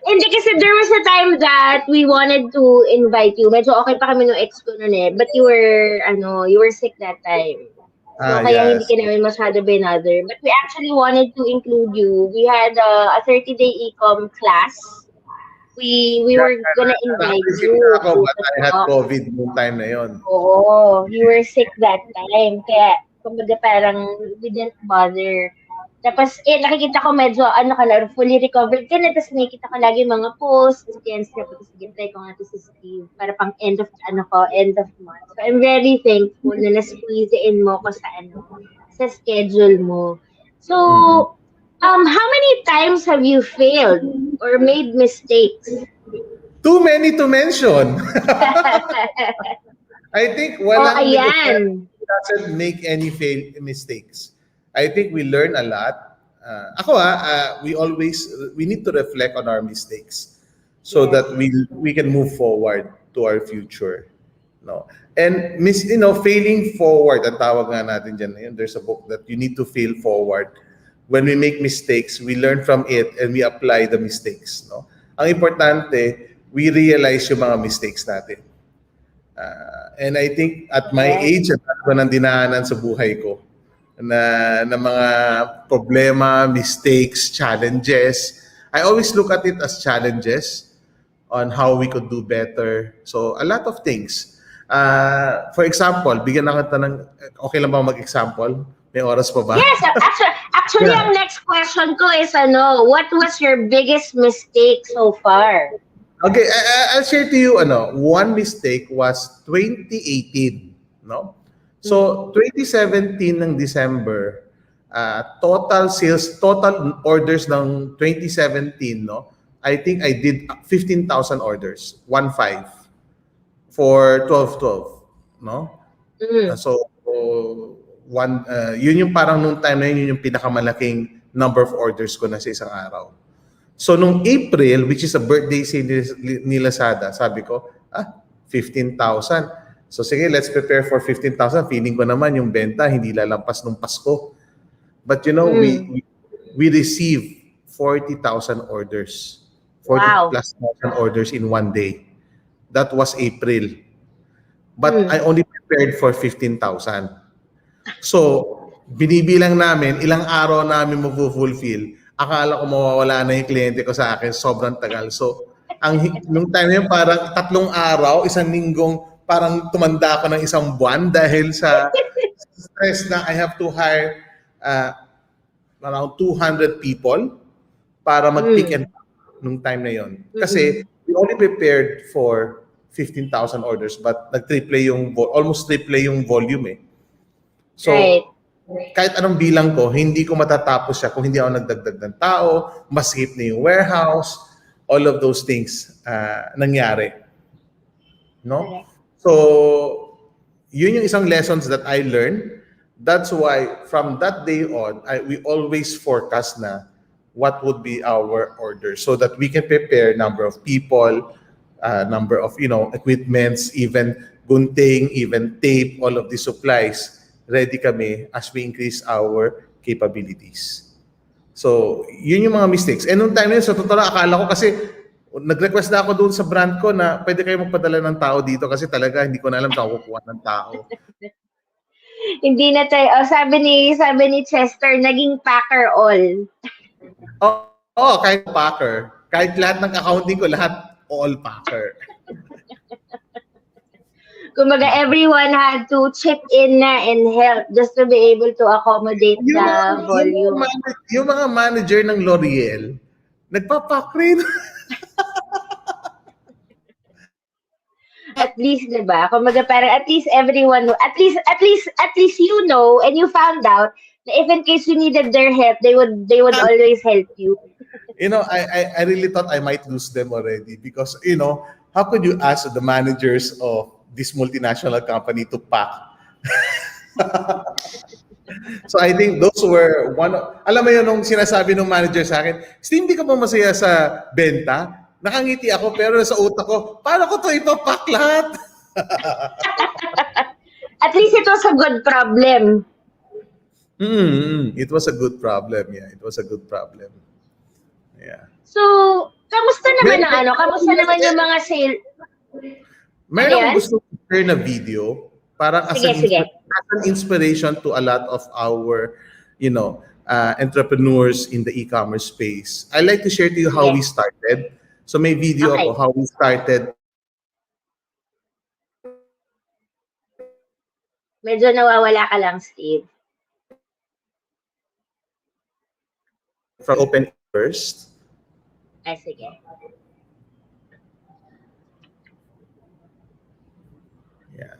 Hindi kasi there was a time that we wanted to invite you. Medyo okay pa kami nung ex ko nun eh. But you were sick that time. So kaya hindi Yes. ka namin masyado binother. But we actually wanted to include you. We had a 30-day e-com class. We Yeah, were gonna invite na-receive you na ako to but I had talk. COVID noong time na yon. Oo, you were sick that time. Kaya, kumbaga parang we didn't bother. Tapos, nakikita ko medyo, fully recovered ka na. Tapos nakikita ko lagi mga posts. Kaya sabi ko, sige, try ko nga to si Steve. Para pang end of month. So, I'm very thankful na na-squeeze in mo ko sa schedule mo. So, how many times have you failed or made mistakes? Too many to mention. I think walang ayan. doesn't make any mistakes. I think we learn a lot. We need to reflect on our mistakes so Yes. that we can move forward to our future. No. And failing forward, ang tawag nga natin dyan, there's a book that you need to fail forward. When we make mistakes, we learn from it and we apply the mistakes. No? Ang importante, we realize yung mga mistakes natin. And I think at my age, at ako nang dinaanan sa buhay ko, na mga problema, mistakes, challenges, I always look at it as challenges on how we could do better. So, a lot of things. For example, bigyan na kita ng, okay lang ba mag-example? May oras pa ba? Yes, actually, Yeah. ang next question ko is what was your biggest mistake so far? Okay, I'll share to you, one mistake was 2018, no? So, 2017 ng December, total orders ng 2017, no? I think I did 15,000 orders, 1.5, for 12/12, no? Mm. So, yun yung parang nung time na yun yung pinakamalaking number of orders ko na sa isang araw. So, nung April, which is a birthday sale ni Lazada, sabi ko, 15,000. So, sige, let's prepare for 15,000. Feeling ko naman yung benta, hindi lalampas nung Pasko. But we received 40,000 orders. 40 Wow. plus thousand orders in one day. That was April. But I only prepared for 15,000. So, binibilang namin, ilang araw namin mapufulfill. Akala ko mawawala na yung kliyente ko sa akin, sobrang tagal. So, nung time na yun, parang 3 araw, 1 linggong, parang tumanda ako ng 1 buwan dahil sa stress na I have to hire around 200 people para mag-pick and pack nung time na yon. Kasi we only prepared for 15,000 orders but almost triple yung volume eh. So, Right. Kahit anong bilang ko, hindi ko matatapos siya kung hindi ako nagdagdag ng tao, maskip na yung warehouse, all of those things nangyari. No? So, yun yung isang lessons that I learned. That's why from that day on, we always forecast na what would be our order so that we can prepare number of people, number of equipments, even gunting, even tape, all of the supplies. Ready kami as we increase our capabilities. So, yun yung mga mistakes. And nung time na yun, sa totoo lang, akala ko kasi, nag-request na ako doon sa brand ko na pwede kayo magpadala ng tao dito kasi talaga hindi ko na alam saan kukuha ng tao. Hindi na tayo, sabi ni Chester, naging packer all. Kahit packer. Kahit lahat ng accounting ko, lahat all packer. Kumbaga, everyone had to chip in na and help just to be able to accommodate the volume. Yung mga manager ng L'Oreal, nagpapack rin. At least, diba? Kumbaga, parang at least everyone, at least you know, and you found out that if in case you needed their help, they would always help you. I really thought I might lose them already because, how could you ask the managers of this multinational company to pack? So I think those were alam mo yun, nung sinasabi ng manager sa akin, Steve, hindi ka ba masaya sa benta? Nakangiti ako, pero sa utak ko, paano ko ito ipapack lahat? At least it was a good problem. It was a good problem, yeah. It was a good problem. Yeah. So, kamusta naman yung mga sale? Meron akong gusto share na video para as an inspiration to a lot of our, entrepreneurs in the e-commerce space. I like to share to you how we started. So may video ako how we started. Medyo nawawala ka lang, Steve. From open first. Ay, sige. Yeah.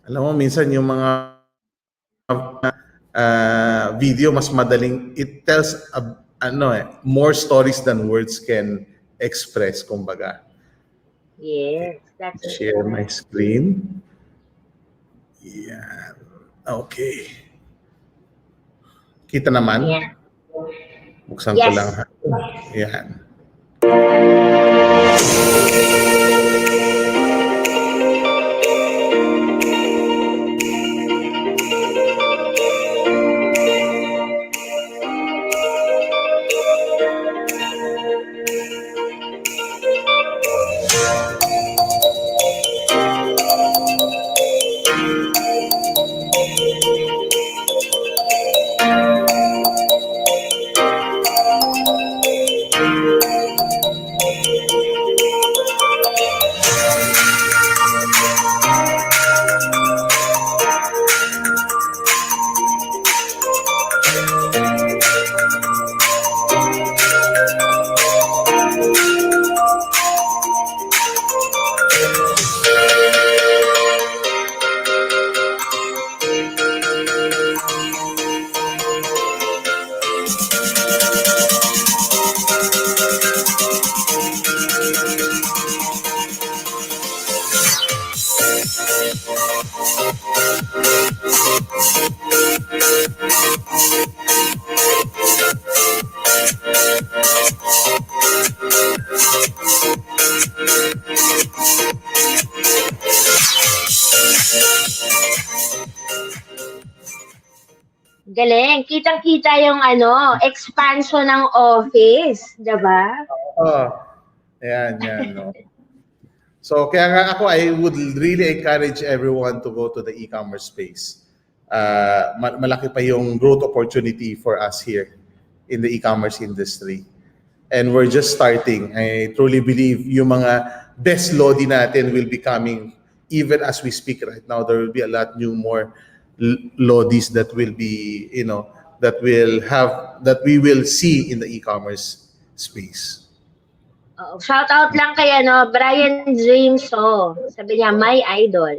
Alam mo, minsan yung mga video mas madaling, it tells more stories than words can express, kumbaga. Yes, that's it. Share my screen. Yeah. Okay. Kita naman? Yeah. Buksan ko lang. Yan. Galing. Kitang-kita yung expansion ng office, 'di ba? Oh, yan, no. So kaya nga ako, I would really encourage everyone to go to the e-commerce space. Malaki pa yung growth opportunity for us here in the e-commerce industry. And we're just starting. I truly believe yung mga best lodi natin will be coming even as we speak right now. There will be a lot more lodis that will be, that we will see in the e-commerce space. Shout out lang kay Brian James. Sabi niya, my idol.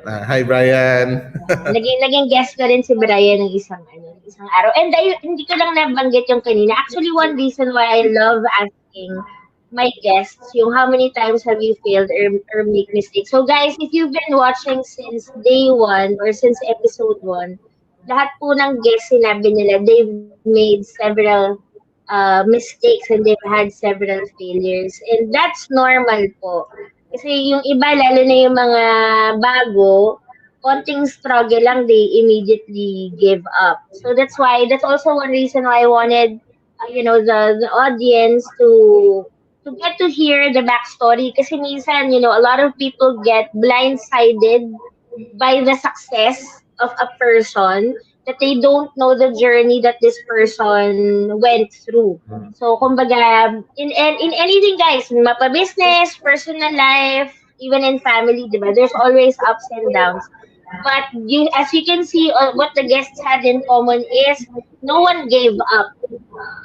Hi, Brian. Naging guest ko rin si Brian ng isang araw. And hindi ko lang nabanggit yung kanina. Actually, one reason why I love asking my guests yung how many times have you failed or make mistakes. So guys, if you've been watching since day one or since episode 1, lahat po ng guests sinabi nila, they've made several mistakes and they've had several failures. And that's normal po. Kasi yung iba, lalo na yung mga bago, konting struggle lang, they immediately give up. So that's also one reason why I wanted, the audience to get to hear the backstory. Kasi minsan, a lot of people get blindsided by the success of a person that they don't know the journey that this person went through. So, kumbaga, in anything, guys, mapa-business, personal life, even in family, diba? There's always ups and downs. But as you can see, what the guests had in common is no one gave up.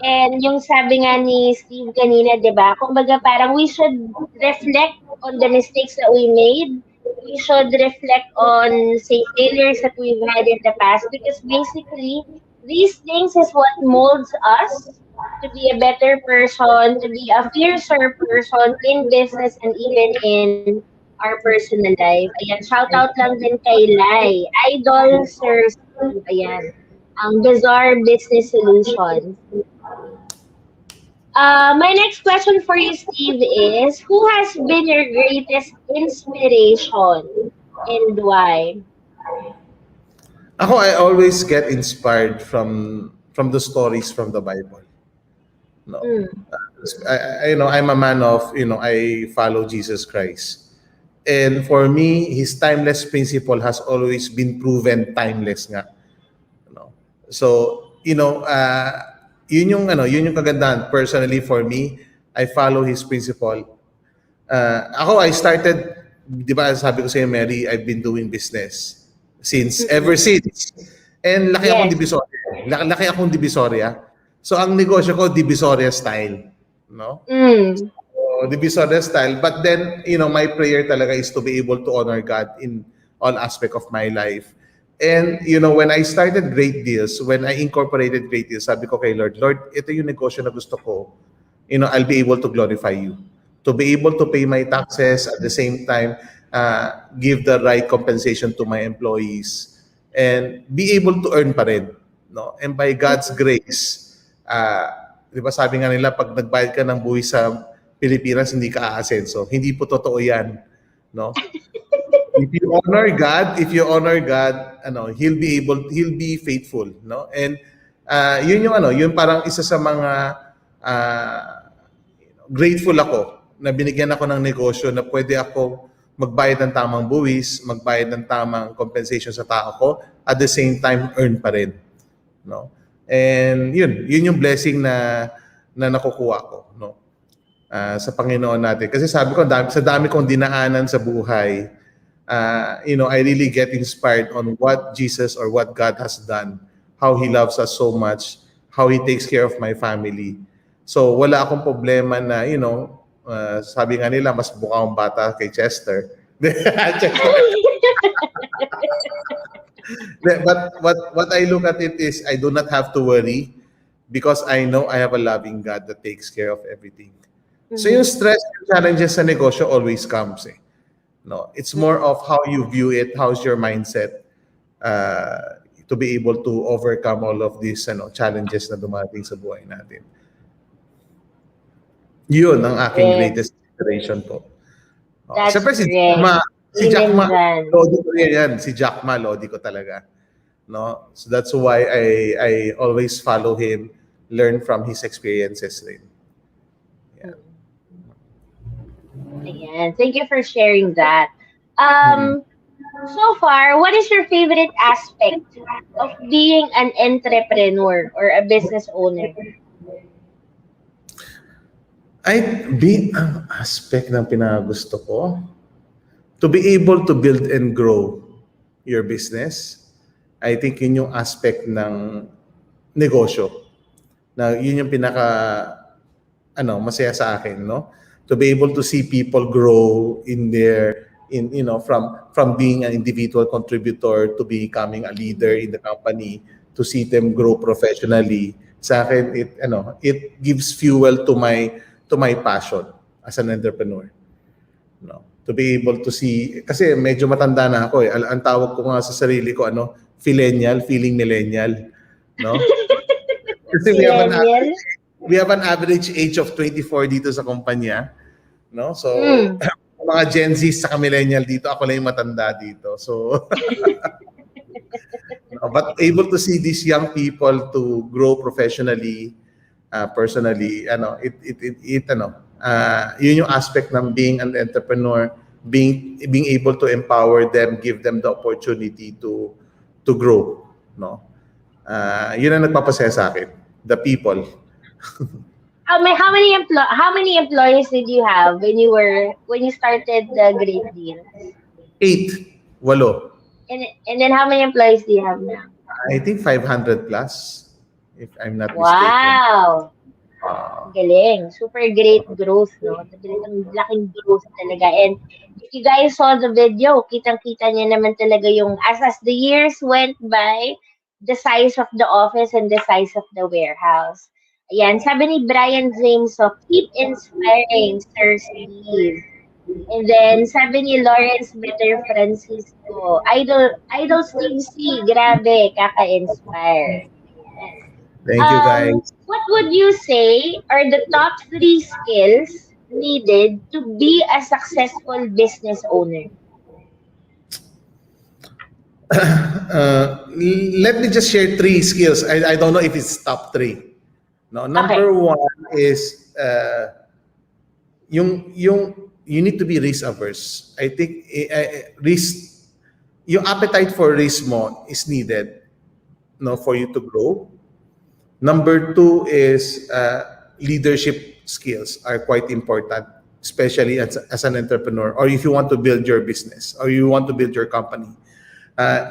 And yung sabi nga ni Steve kanina, diba? Kumbaga parang we should reflect on the mistakes that we made. We should reflect on, say, failures that we've had in the past. Because basically, these things is what molds us to be a better person, to be a fiercer person in business and even in our personal life. Ayan, shout out lang din kay Lai. Idol Sir Steve. Ayan. Ang Bizarre Business Solutions. My next question for you, Steve, is who has been your greatest inspiration and why? I always get inspired from the stories from the Bible. No, I'm a man of, I follow Jesus Christ. And for me, his timeless principle has always been proven timeless nga. So, yun yung kagandahan. Personally, for me, I follow his principle. I started, di ba, sabi ko sa'yo, Mary, I've been doing business ever since. And laki akong Divisoria. So, ang negosyo ko, Divisoria style. No? So, Divisoria style. But then, my prayer talaga is to be able to honor God in all aspect of my life. And, when I started Great Deals, when I incorporated Great Deals, sabi ko kay Lord, ito yung negosyo na gusto ko. I'll be able to glorify you. To be able to pay my taxes at the same time, give the right compensation to my employees, and be able to earn pa rin. No? And by God's grace, di ba sabi nga nila, pag nagbayad ka ng buwis sa Pilipinas, hindi ka aasenso. Hindi po totoo yan. No? If you honor God, he'll be faithful, no? And yun parang isa sa mga grateful ako na binigyan ako ng negosyo na pwede ako magbayad ng tamang buwis, magbayad ng tamang compensation sa tao ko, at the same time earn pa rin, no? And yun yung blessing na nakukuha ko, no? Sa Panginoon natin. Kasi sabi ko, sa dami kong dinaanan sa buhay, I really get inspired on what Jesus or what God has done, how He loves us so much, how He takes care of my family. So wala akong problema na, sabi nga nila, mas mukha akong bata kay Chester. But what I look at it is, I do not have to worry because I know I have a loving God that takes care of everything. So yung stress and challenges sa negosyo always comes. No, it's more of how you view it, how's your mindset. to be able to overcome all of these challenges na dumating sa buhay natin. Yun ang aking Yes. greatest inspiration po. That's Siyempre correct. si Jack Ma, Amen dyan. lodi ko yan. Si Jack Ma, lodi ko talaga. No? So that's why I always follow him, learn from his experiences rin. Ayan. Thank you for sharing that. So far, what is your favorite aspect of being an entrepreneur or a business owner? Ang aspect ng pinagusto ko, to be able to build and grow your business. I think yun yung aspect ng negosyo. Na yun yung masaya sa akin, no? To be able to see people grow from being an individual contributor to becoming a leader in the company, to see them grow professionally. Sa akin, it gives fuel to my passion as an entrepreneur. No? To be able to see, kasi medyo matanda na ako eh. Ang tawag ko nga sa sarili ko, feeling millennial. No? Kasi we have an average age of 24 dito sa kumpanya. No? So, mga Gen Z sa millennial dito, ako lang yung matanda dito. So, but able to see these young people to grow professionally, personally, yun yung aspect ng being an entrepreneur, being able to empower them, give them the opportunity to grow, no? Yun ang nagpapasaya sa akin, the people. How many employees did you have when you started the Great Deals? 8. And then how many employees do you have now? I think 500 plus, if I'm not mistaken. Wow! Galing. Super great growth, no? Ang laking growth talaga. And if you guys saw the video, kitang-kita niya naman talaga yung, as the years went by, the size of the office and the size of the warehouse. Ayan, sabi ni Brian James, so keep inspiring, Sir Steve. And then, sabi ni Lawrence Better Francisco, Idol Steve C, grabe, kaka-inspire. Thank you, guys. What would you say are the top 3 skills needed to be a successful business owner? Let me just share 3 skills. I don't know if it's top 3. No, number 1 is you need to be risk averse. I think yung appetite for risk mo is needed, no, for you to grow. Number 2 is leadership skills are quite important, especially as an entrepreneur, or if you want to build your business or you want to build your company.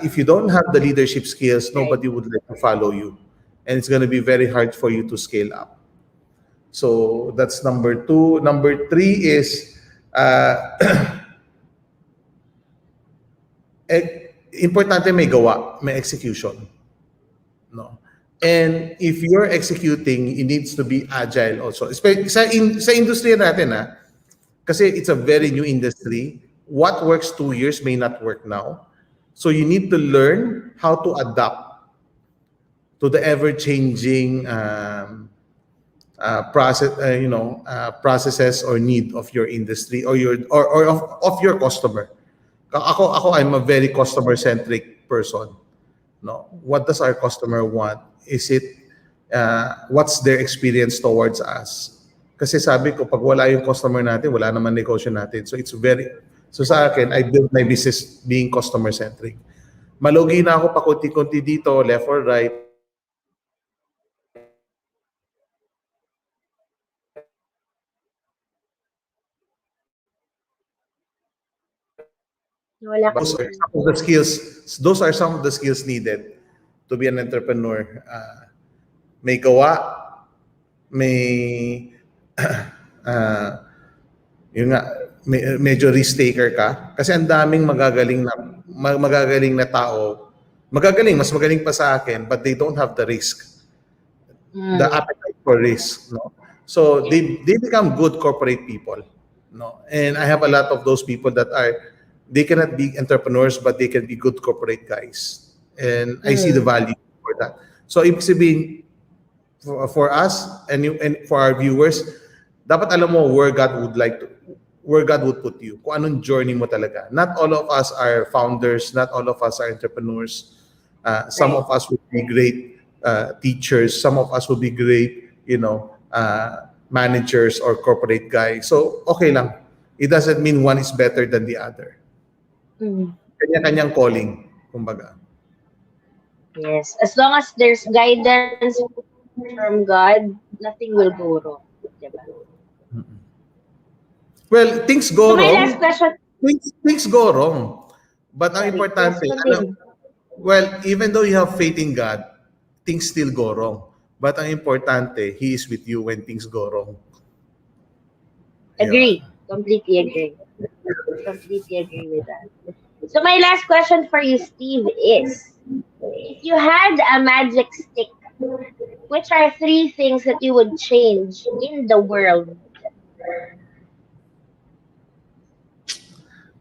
If you don't have the leadership skills, nobody would like to follow you, and it's going to be very hard for you to scale up. So that's number 2. Number 3 is importante may gawa, may execution. No. And if you're executing, it needs to be agile also. Sa industry natin, kasi it's a very new industry. What works 2 years may not work now. So you need to learn how to adapt to the ever-changing processes or need of your industry or of your customer. Ako, I'm a very customer-centric person. No, what does our customer want? Is it what's their experience towards us? Kasi sabi ko, pag wala yung customer natin, wala naman negosyo natin. So sa akin, I build my business being customer-centric. Malugi na ako pakunti-kunti dito, left or right. Those are some of the skills needed to be an entrepreneur. May gawa, may medyo risk taker ka kasi ang daming magagaling na tao, mas magaling pa sa akin, but they don't have the risk, the appetite for risk, no? So they become good corporate people, no? And I have a lot of those people that they cannot be entrepreneurs, but they can be good corporate guys. And I see the value for that. So ibig sabihin, for us and for our viewers, dapat alam mo where God would put you. Kung anong journey mo talaga. Not all of us are founders, not all of us are entrepreneurs. Some of us would be great teachers, some of us would be great, managers or corporate guys. So okay lang. It doesn't mean one is better than the other. Kanya-kanyang calling, kumbaga. Yes. As long as there's guidance from God, nothing will go wrong. Diba? Well, things So go my wrong. last question. Things go wrong. But ang importante, even though you have faith in God, things still go wrong. But ang importante, He is with you when things go wrong. Agree. Completely agree. Completely agree with that. So my last question for you, Steve, is if you had a magic stick, which are 3 things that you would change in the world?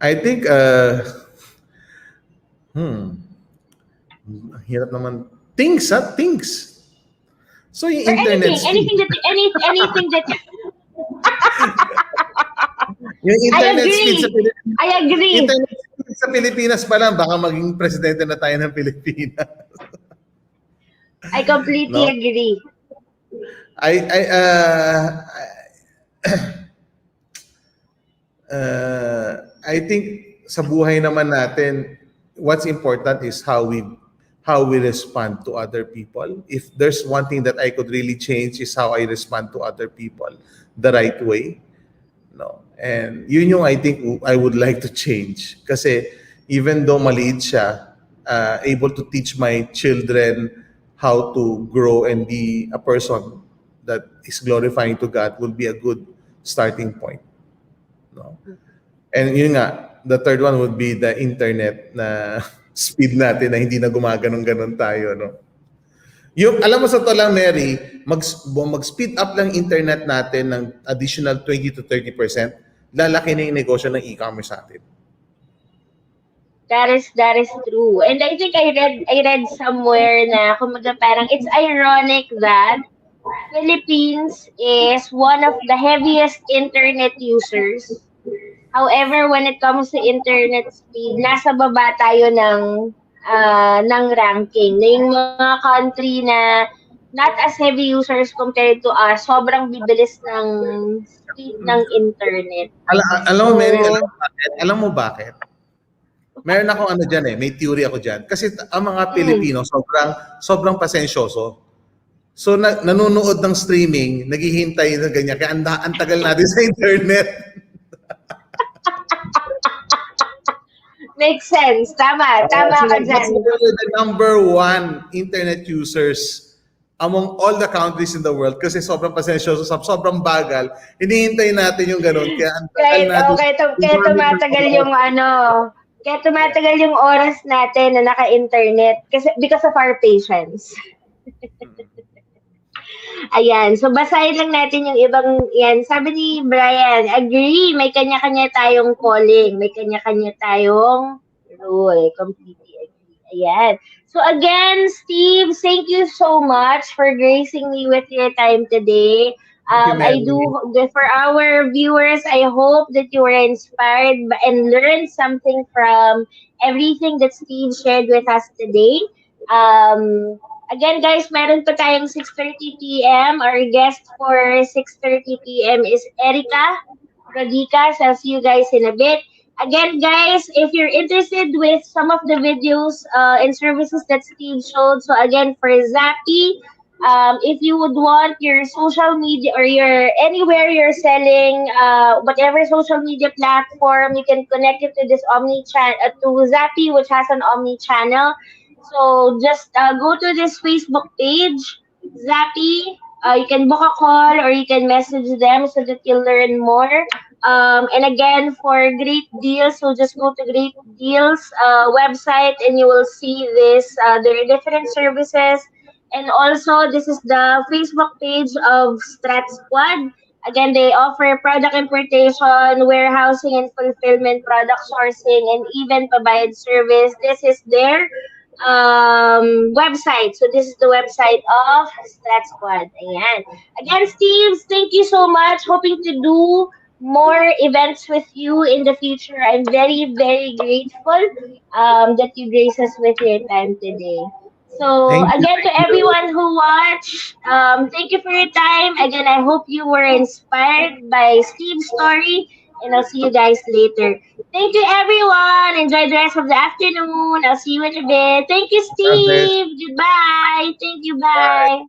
I think, hirap naman. Things. So yung Or internet anything that yung internet speed sa I agree. Internet speed sa Pilipinas pa lang, baka maging presidente na tayo ng Pilipinas. I completely agree. I think sa buhay naman natin, what's important is how we respond to other people. If there's one thing that I could really change is how I respond to other people the right way. And yun yung I think I would like to change. Kasi even though maliit siya, able to teach my children how to grow and be a person that is glorifying to God will be a good starting point. And yun nga, the third one would be the internet na speed natin na hindi na gumaganon-ganon tayo. Yung, alam mo sa to lang, Mary, mag-speed up lang internet natin ng additional 20 to 30%, lalaki na yung negosyo ng e-commerce natin. That is true. And I think I read somewhere na kumaga parang it's ironic that Philippines is one of the heaviest internet users. However, when it comes to internet speed, nasa baba tayo ng ranking. Na yung mga country na not as heavy users compared to us, sobrang bibilis ng speed ng internet. Alam mo, Mary, alam mo bakit? Meron akong dyan may theory ako dyan. Kasi ang mga Pilipino, sobrang pasensyoso. So, nanonood ng streaming, naghihintay na ganyan. Kaya ang tagal natin sa internet. Makes sense. Tama ka dyan. The number 1 internet users among all the countries in the world kasi sobrang pasensyoso, sobrang bagal. Hinihintay natin yung ganun. Kaya ang tagal natin. Kaya tumatagal yung oras natin na naka-internet kasi because of our patience. Ayan. So, basahin lang natin yung ibang yan. Sabi ni Brian, agree. May kanya-kanya tayong calling. May kanya-kanya tayong role. Completely agree. Ayan. So, again, Steve, thank you so much for gracing me with your time today. For our viewers, I hope that you were inspired and learned something from everything that Steve shared with us today. Again, guys, meron pa tayong 6:30 p.m. Our guest for 6:30 p.m. is Erica Rodica. So I'll see you guys in a bit. Again, guys, if you're interested with some of the videos and services that Steve showed, so again, for Zappy, if you would want your social media or anywhere you're selling, whatever social media platform, you can connect it to this to Zappy, which has an omni-channel. So just go to this Facebook page, Zappy. You can book a call or you can message them so that you'll learn more. And again, for Great Deals, so just go to Great Deals website and you will see this. There are different services. And also, this is the Facebook page of Strat Squad. Again, they offer product importation, warehousing and fulfillment, product sourcing, and even provide service. This is their website. So this is the website of Stat Squad. Ayan. Again, Steve, thank you so much. Hoping to do more events with you in the future. I'm very, very grateful that you grace us with your time today. So Thank you. again, to Thank you. everyone who watched, thank you for your time. Again, I hope you were inspired by Steve's story, and I'll see you guys later. Thank you, everyone. Enjoy the rest of the afternoon. I'll see you in a bit. Thank you, God bless. Steve. Goodbye. Thank you. Bye. Bye.